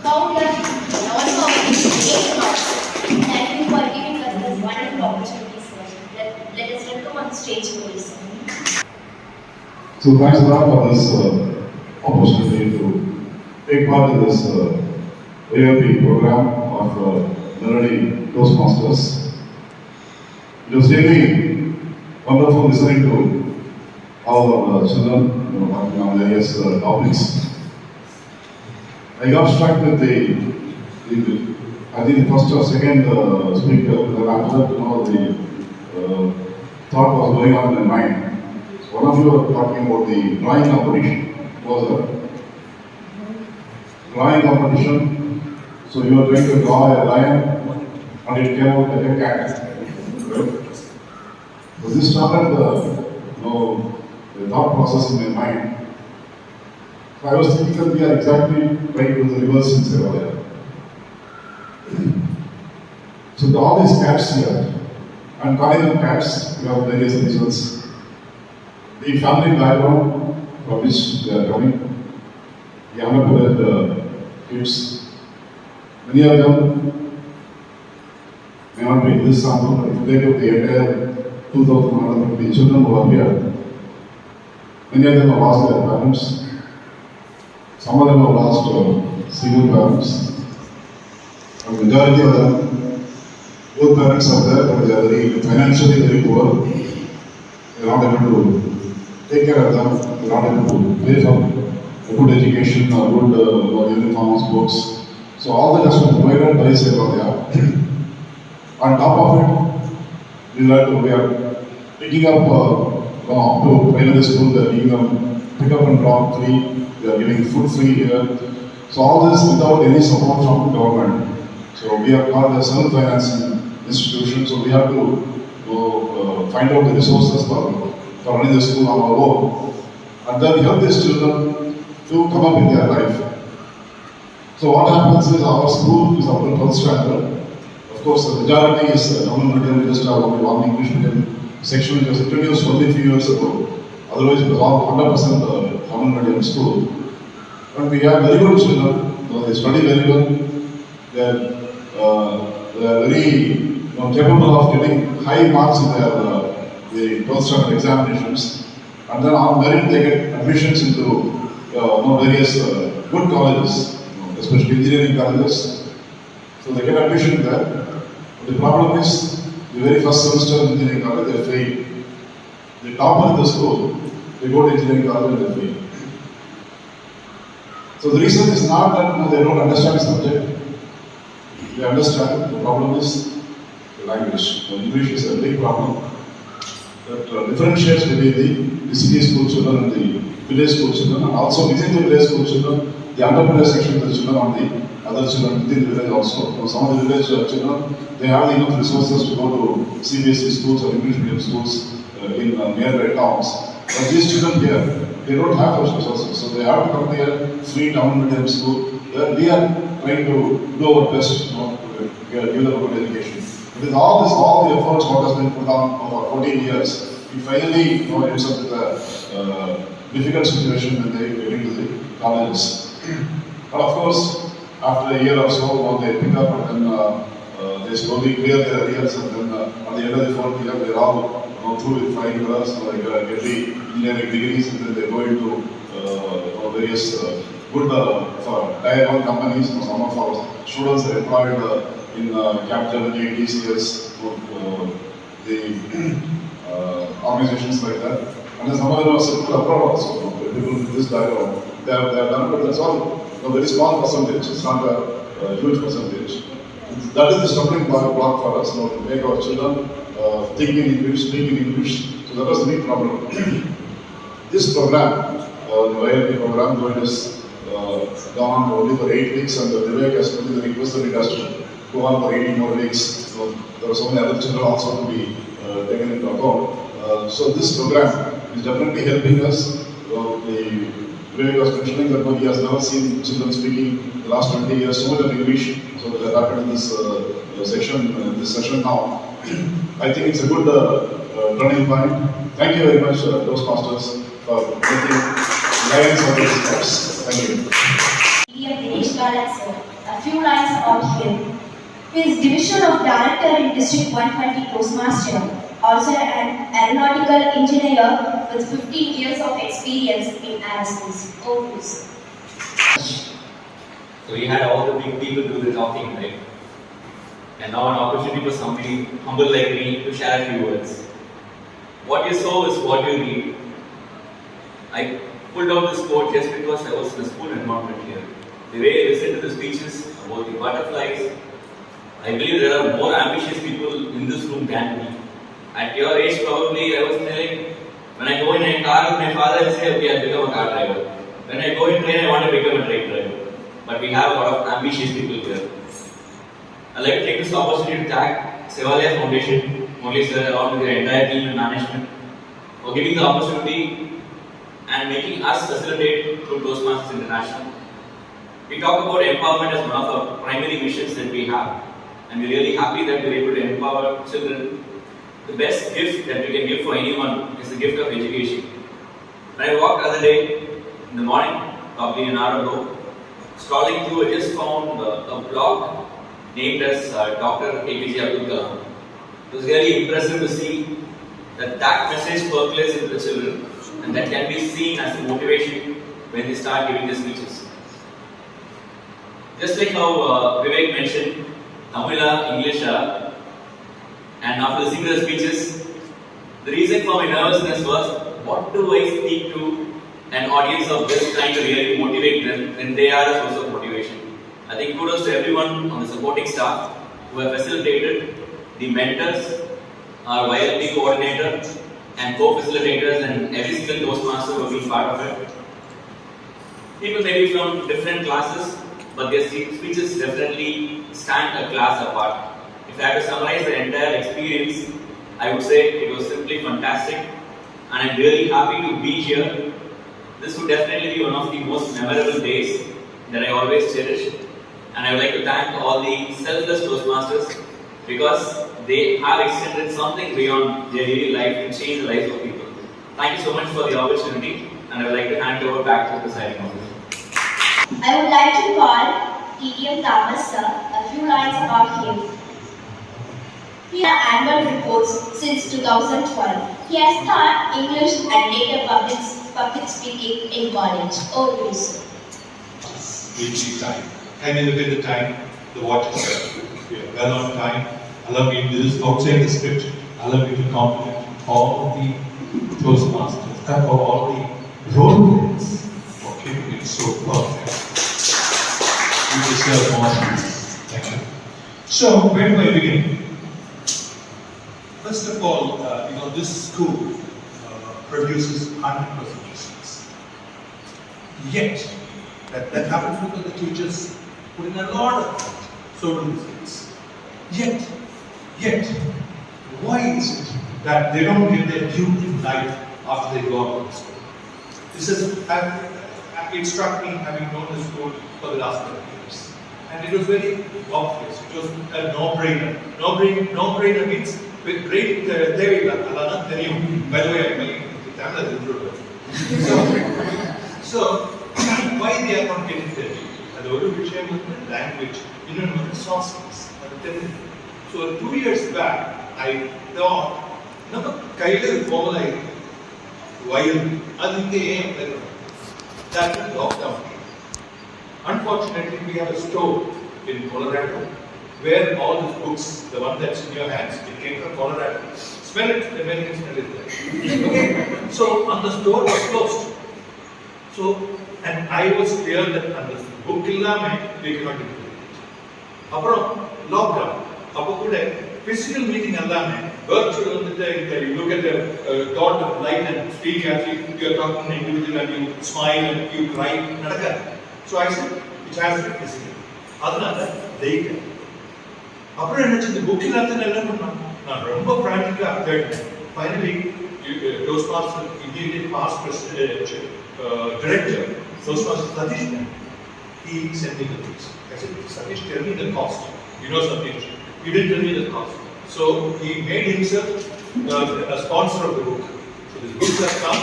Founder and also our Thank you for giving us this wonderful opportunity, sir. Let us welcome on stage, please, sir. So thanks a lot for this opportunity to take part in this ALP program of Melody Toastmasters. It was really wonderful listening to all our children talking on various topics. I got struck with the I think the first or second speaker, and after that, the thought was going on in my mind. One of you were talking about the drawing competition. It was a drawing competition. So you were going to draw a lion and it came out like a cat. Right? So this started the thought process in my mind. So I was thinking that we are exactly trying to do the reverse in Sevalaya. So all these cats here, and calling them cats, we have various reasons. The family background from which they are coming, the underprivileged kids, many of them may not be in this sample, but if you take up the entire 2,150 children who are here, many of them have lost their parents. Some of them have lost single parents. A majority of them, both parents are there, but they are financially very poor. They are not able to take care of them. They are not able to pay for a good education or good uniforms, books. So all that has been provided by Sevalaya. On top of it, we are picking up up to primary school. They are giving them pick up and drop free. They are giving food free here. So all this without any support from the government. So we are called a self-financing institution. So we have to find out the resources for running the school on our own, and then help these children to come up in their life. So what happens is our school is up to 12th standard. Of course, the majority is Tamil medium. We just have only one English medium section which was introduced only a few years ago. Otherwise, it was all 100% Tamil medium school. But we have very good children. They study very well. They are very capable of getting high marks in their the 12th standard examinations. And then on merit, they get admissions into various good colleges, especially engineering colleges. So they get admission there. But the problem is, the very first semester in engineering college, they fail. The topper in the school, they go to engineering college and they fail. So the reason is not that they don't understand the subject. They understand. The problem is the language. English is a big problem that differentiates between the city school children and the village school children, and also within the village school children, the underprivileged section of the children on the other children within the village also. So some of the village children, they have enough resources to go to CBSE schools or English medium schools in nearby towns. But these children here, they don't have those resources, so they have to come here, free Tamil medium school, where we are trying to do our best to give them a good education. With all the efforts what has been put on for 14 years, we finally ends up with a difficult situation when they get into the colleges. But of course, after a year or so, they pick up and then they slowly clear their arrears, and then at the end of the 4th year, they are all through with flying colors, they get the engineering degrees, and then they go into various good for Tier 1 companies. Some of our students are employed in Capital, TCS, the organizations like that. And then some of them are settled abroad also. People with this background, they have done, but that's all a very small percentage. It's not a huge percentage. That is the stumbling block for us to make our children think in English, speak in English. So that was the big problem. This program, the YLP program, though it has gone on only for 8 weeks, and the Vivek has put in the request that it has to go on for 18 more weeks. So there are so many other children also to be taken into account. So this program is definitely helping us. The Vivek was mentioning that he has never seen children speaking in the last 20 years so much of English. So they adapted in this session now. I think it's a good turning point. Thank you very much, Toastmasters, for making guidance of these steps. Thank you. Dinesh Galat, sir. A few lines about him. He is Division of Director in District 120 Toastmaster, also an aeronautical engineer with 15 years of experience in aerospace. Over to you, sir. So you had all the big people do the talking, right? And now an opportunity for somebody humble like me to share a few words. What you sow is what you reap. I pulled out this quote just because I was in a school environment here. The way I listened to the speeches about the butterflies, I believe there are more ambitious people in this room than me. At your age, probably, I was telling, when I go in a car with my father, I say, okay, I'll become a car driver. When I go in train, I want to become a train driver. But we have a lot of ambitious people here. I'd like to take this opportunity to thank Sevalaya Foundation Murali sir, along with your entire team and management, for giving the opportunity and making us facilitate through Toastmasters International. We talk about empowerment as one of our primary missions that we have, and we're really happy that we're able to empower children. The best gift that we can give for anyone is the gift of education. When I walked the other day in the morning, probably an hour ago, scrolling through, I just found a blog named as Dr. APJ Abdul Kalam. It was really impressive to see that message percolates into the children, and that can be seen as a motivation when they start giving their speeches. Just like how Vivek mentioned, Tamila, English, and after listening to the speeches, the reason for my nervousness was, what do I speak to an audience of this kind to really motivate them when they are a source of motivation? I think kudos to everyone on the supporting staff who have facilitated, the mentors, our YLP coordinator, and co-facilitators, and every single Toastmaster who have been part of it. People may be from different classes, but their speeches definitely stand a class apart. If I had to summarize the entire experience, I would say it was simply fantastic, and I'm really happy to be here. This would definitely be one of the most memorable days that I always cherish, and I would like to thank all the selfless Toastmasters because they have extended something beyond their daily life to change the lives of people. Thank you so much for the opportunity, and I would like to hand over back to the presiding officer. I would like to call T.D.M. Thomas sir a few lines about him. He has annual reports since 2012. He has taught English and later public speaking in college. Over to you, sir. We'll need time. Can you look at the time? The watch is set. We are well on time. Allow me, this is outside the script. Allow me to compliment all the Toastmasters and all the role models for keeping it so perfect. You deserve more. Thank you. So, where do I begin? First of all, this school produces 100% students. Yet, that happens because the teachers put in a lot of effort. So do the students. Yet, why is it that they don't get their due in life after they go out of the school? This is, it struck me having known the school for the last 30 years. And it was very obvious. It was a no-brainer. No-brainer means with great Devi Alana Theriyum. By the way, I'm Tamil introvert. So, why they are not getting their due? The Urdu Vishayam was the language, the sources. So 2 years back, I thought, Kaila formalized YLP. That was lockdown. Unfortunately, we have a store in Colorado where all these books, the one that's in your hands, it came from Colorado. Smell it, the American smell it there. Okay? So, and the store was closed. So, and I was clear that on the book illame, we cannot do it. Apro, lockdown. Physical meeting allame, virtual, you look at the dot of light and speak as if you are talking to an individual and you smile and you cry. So I said, it has to be physical. That's they can. After the book, finally, Toastmasters immediate past director, Toastmasters Satish, he sent me the books. I said, Satish, tell me the cost. You know Satish. He didn't tell me the cost. So he made himself a sponsor of the book. So the books have come.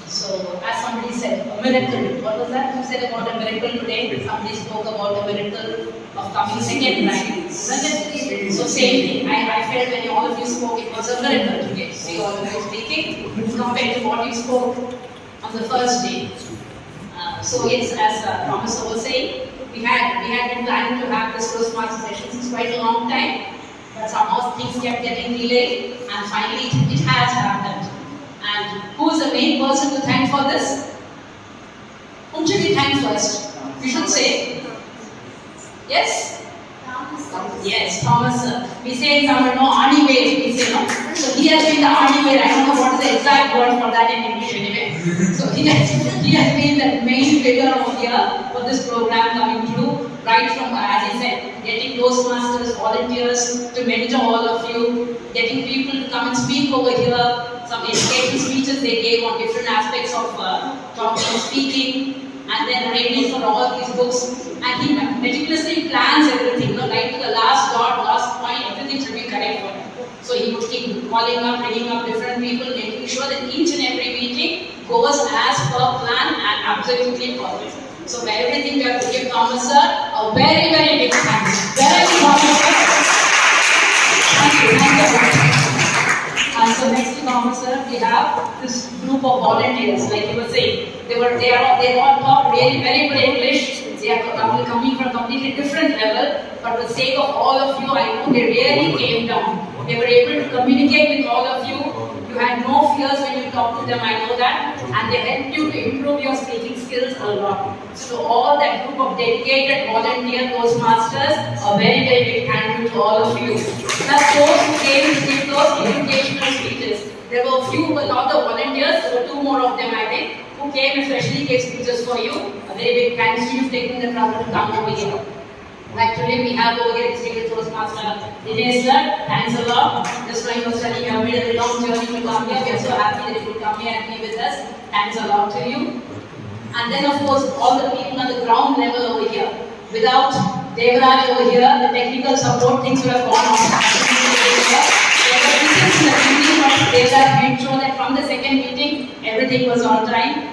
So, as somebody said, a miracle. What was that? Who said about a miracle today? Somebody spoke about a miracle of coming second time. Isn't it? So, same thing. I felt when all of you spoke, it was a miracle today. See all of you speaking compared to what you spoke on the first day. So, yes, as Thomas was saying, we had been planning to have this Toastmaster session since quite a long time, but somehow things kept getting delayed, and finally it has happened. And who is the main person to thank for this? Whom should we thank first? We should say, yes? Yes, Thomas. We say in Tamil, no, Anive, we say no. So he has been the Anive. I don't know what is the exact word for that in English anyway. So he has been the main figure of here for this program coming through. right from, as I said, getting Toastmasters, volunteers to mentor all of you, getting people to come and speak over here, some educational speeches they gave on different aspects of talking and speaking, and then arranging for all these books. And he meticulously plans everything, right to the last dot, last point, everything should be correct for him. So he would keep calling up, bringing up different people, making sure that each and every meeting goes as per plan and absolutely perfect. So for everything we have to give Thomas sir a very, very big thanks. Very Thomas sir. Thank you. And so next to Thomas sir, we have this group of volunteers, like you were saying. They all talk really very good English. They are coming from a completely different level, but for the sake of all of you, I know they really came down. They were able to communicate with all of you. You had no fears when you talked to them, I know that. And they helped you to improve your speaking skills a lot. So to all that group of dedicated volunteer Toastmasters, a very, very big thank you to all of you. Now those who came to give those educational speeches, there were a few, but not the volunteers, there were two more of them I think, who came especially gave speeches for you. A very big thanks to you for taking the trouble to come over here. Actually, we have over here distinguished Toastmaster Dinesh sir. Thanks a lot. Just like you were telling, you have made a very long journey to come here. We are so happy that you could come here and be with us. Thanks a lot to you. And then, of course, all the people on the ground level over here. Without Devraj over here, the technical support things would have gone on. Devraj made sure that from the second meeting, everything was on time.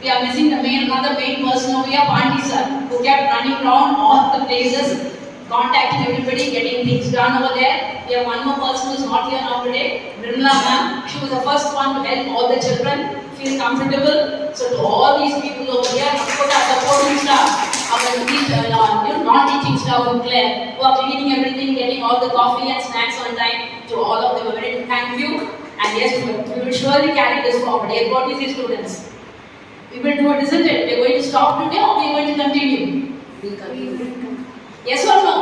We are missing another main person over here, Pandey sir, who kept running around all the places, contacting everybody, getting things done over there. We have one more person who is not here now today, Nirmala ma'am. She was the first one to help all the children feel comfortable. So to all these people over here, of course our supporting staff, our non-teaching staff in Clare, who are cleaning everything, getting all the coffee and snacks on time. To all of them, a very thank you. And yes, we will surely carry this forward. Here, what is these students? We will do it, isn't it? We are going to stop today or we are going to continue? We will continue. Yes or no?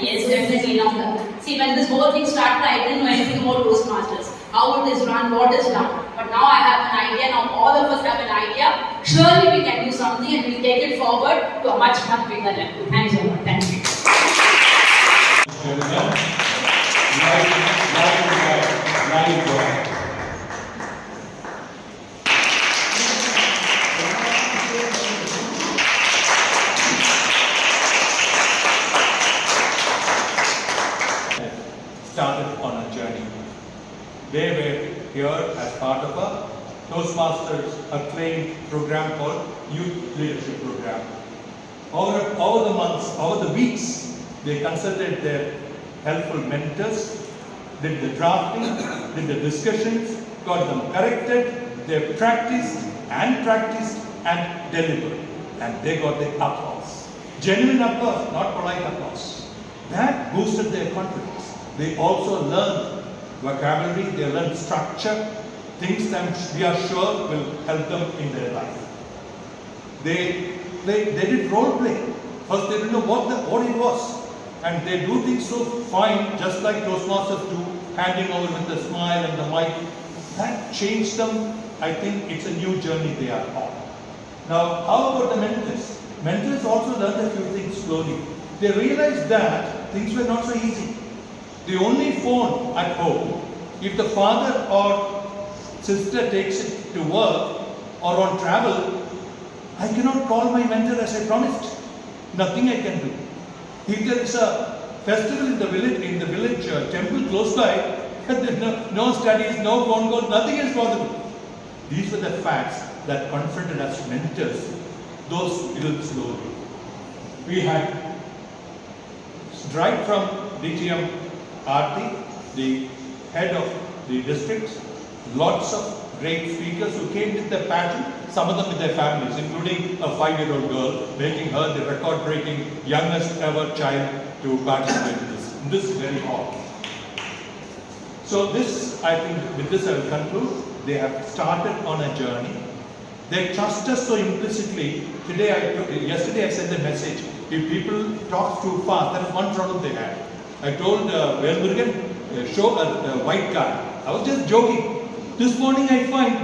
Yes, definitely not. See, when this whole thing started, I didn't know anything about Toastmasters. How it is run, what is done. But now I have an idea, now all of us have an idea. Surely we can do something and we take it forward to a much, much bigger level. Thanks a lot. Thank you. Started on a journey. They were here as part of a Toastmasters acclaimed program called Youth Leadership Program. Over the months, over the weeks, they consulted their helpful mentors, did the drafting, did the discussions, got them corrected, they practiced and delivered. And they got the applause. Genuine applause, not polite applause. That boosted their confidence. They also learned vocabulary, they learned structure, things that we are sure will help them in their life. They did role play. First they didn't know what it was. And they do things so fine, just like Toastmasters do, handing over with a smile and the mic. That changed them. I think it's a new journey they are on. Now, how about the mentors? Mentors also learned a few things slowly. They realized that things were not so easy. The only phone at home, if the father or sister takes it to work or on travel, I cannot call my mentor as I promised. Nothing I can do. If there is a festival in the village temple close by, no studies, no phone calls, nothing is possible. These were the facts that confronted us mentors. Those built slowly. We had right from DTM Aarti, the head of the district, lots of great speakers who came with their passion, some of them with their families, including a 5-year-old girl, making her the record-breaking youngest ever child to participate in this. This is very odd. So this, I think, with this I will conclude. They have started on a journey. They trust us so implicitly. Yesterday I sent a message. If people talk too fast, that is one problem they had. I told Velmurugan, show a white card. I was just joking. This morning I find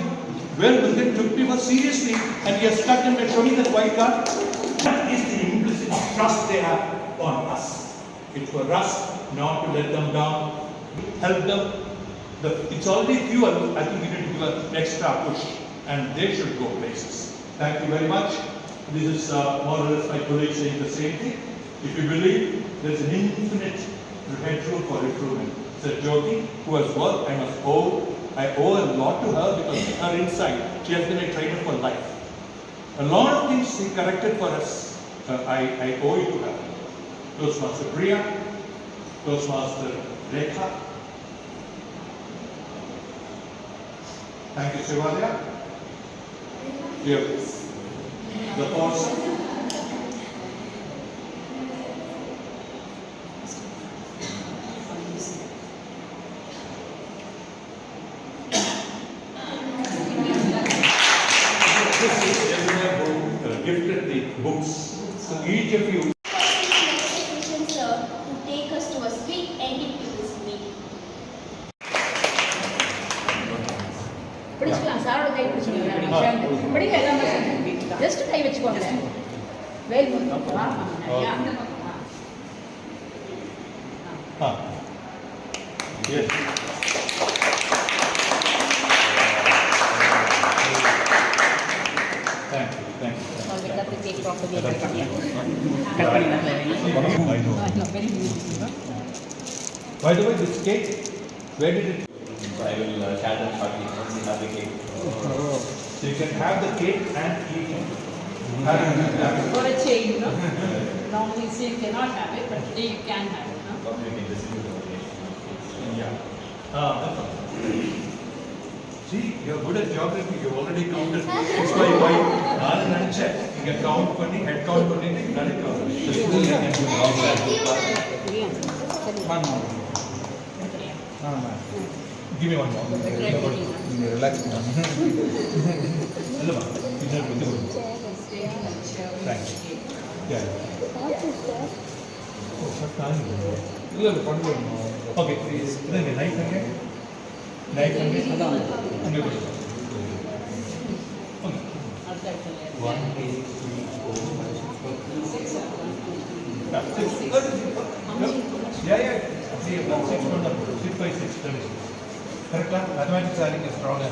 Velmurugan took me seriously and he has stuck and showed me that white card. That is the trust they have on us. It's for us not to let them down, help them. It's already fuel. I think we need to give an extra push, and they should go places. Thank you very much. This is more or less my colleague saying the same thing. If you believe there is an infinite headroom for improvement. Sir Jyoti, who has worked, I owe a lot to her because of her insight. She has been a trainer for life. A lot of things she corrected for us, I owe it to her. Toastmaster Priya, Toastmaster Rekha. Thank you, Shivalya. Here, the force. Gifted the books. So each of you. Sir, to take us to a sweet ending to this meeting. பிடிச்சுக்கலாம் சாரோட கை பிடிச்சுக்கலாம் படிக்க எல்லாம் just கை வச்சுக்கோங்க வேல் அந்த பக்கம் Yes. Thank you. Thank you. By the way, this cake, where did it? I will chat them shortly once you have the cake. So you can have the cake and eat it. for a change, no? Normally say you cannot have it, but today you can have it, no? Probably we can distribute the donation. Yeah. See, you're good at geography. You already counted 6 by 5. நான் நினைச்சேன் இங்க count பண்ணி head count பண்ணி நினைக்கலாம். Give me one more. Relax. இல்லமா இன்னொரு கொஞ்சம் கொடுங்க. Thank you. Yeah. ஓ சத்தானி. இல்ல பண்ணுவோம். Okay, please. இங்க நைட் அங்கே. நைட் அங்கே அதான். அங்கே கொடுங்க. 1 2 3 4 5 6 Yeah. See about 6 6 by 6 correct? Mathematics are getting stronger.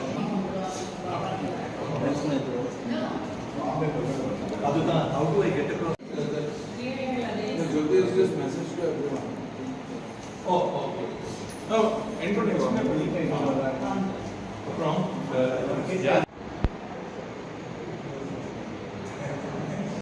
How do I get across? Just message to everyone. Oh, okay. No, introduction. From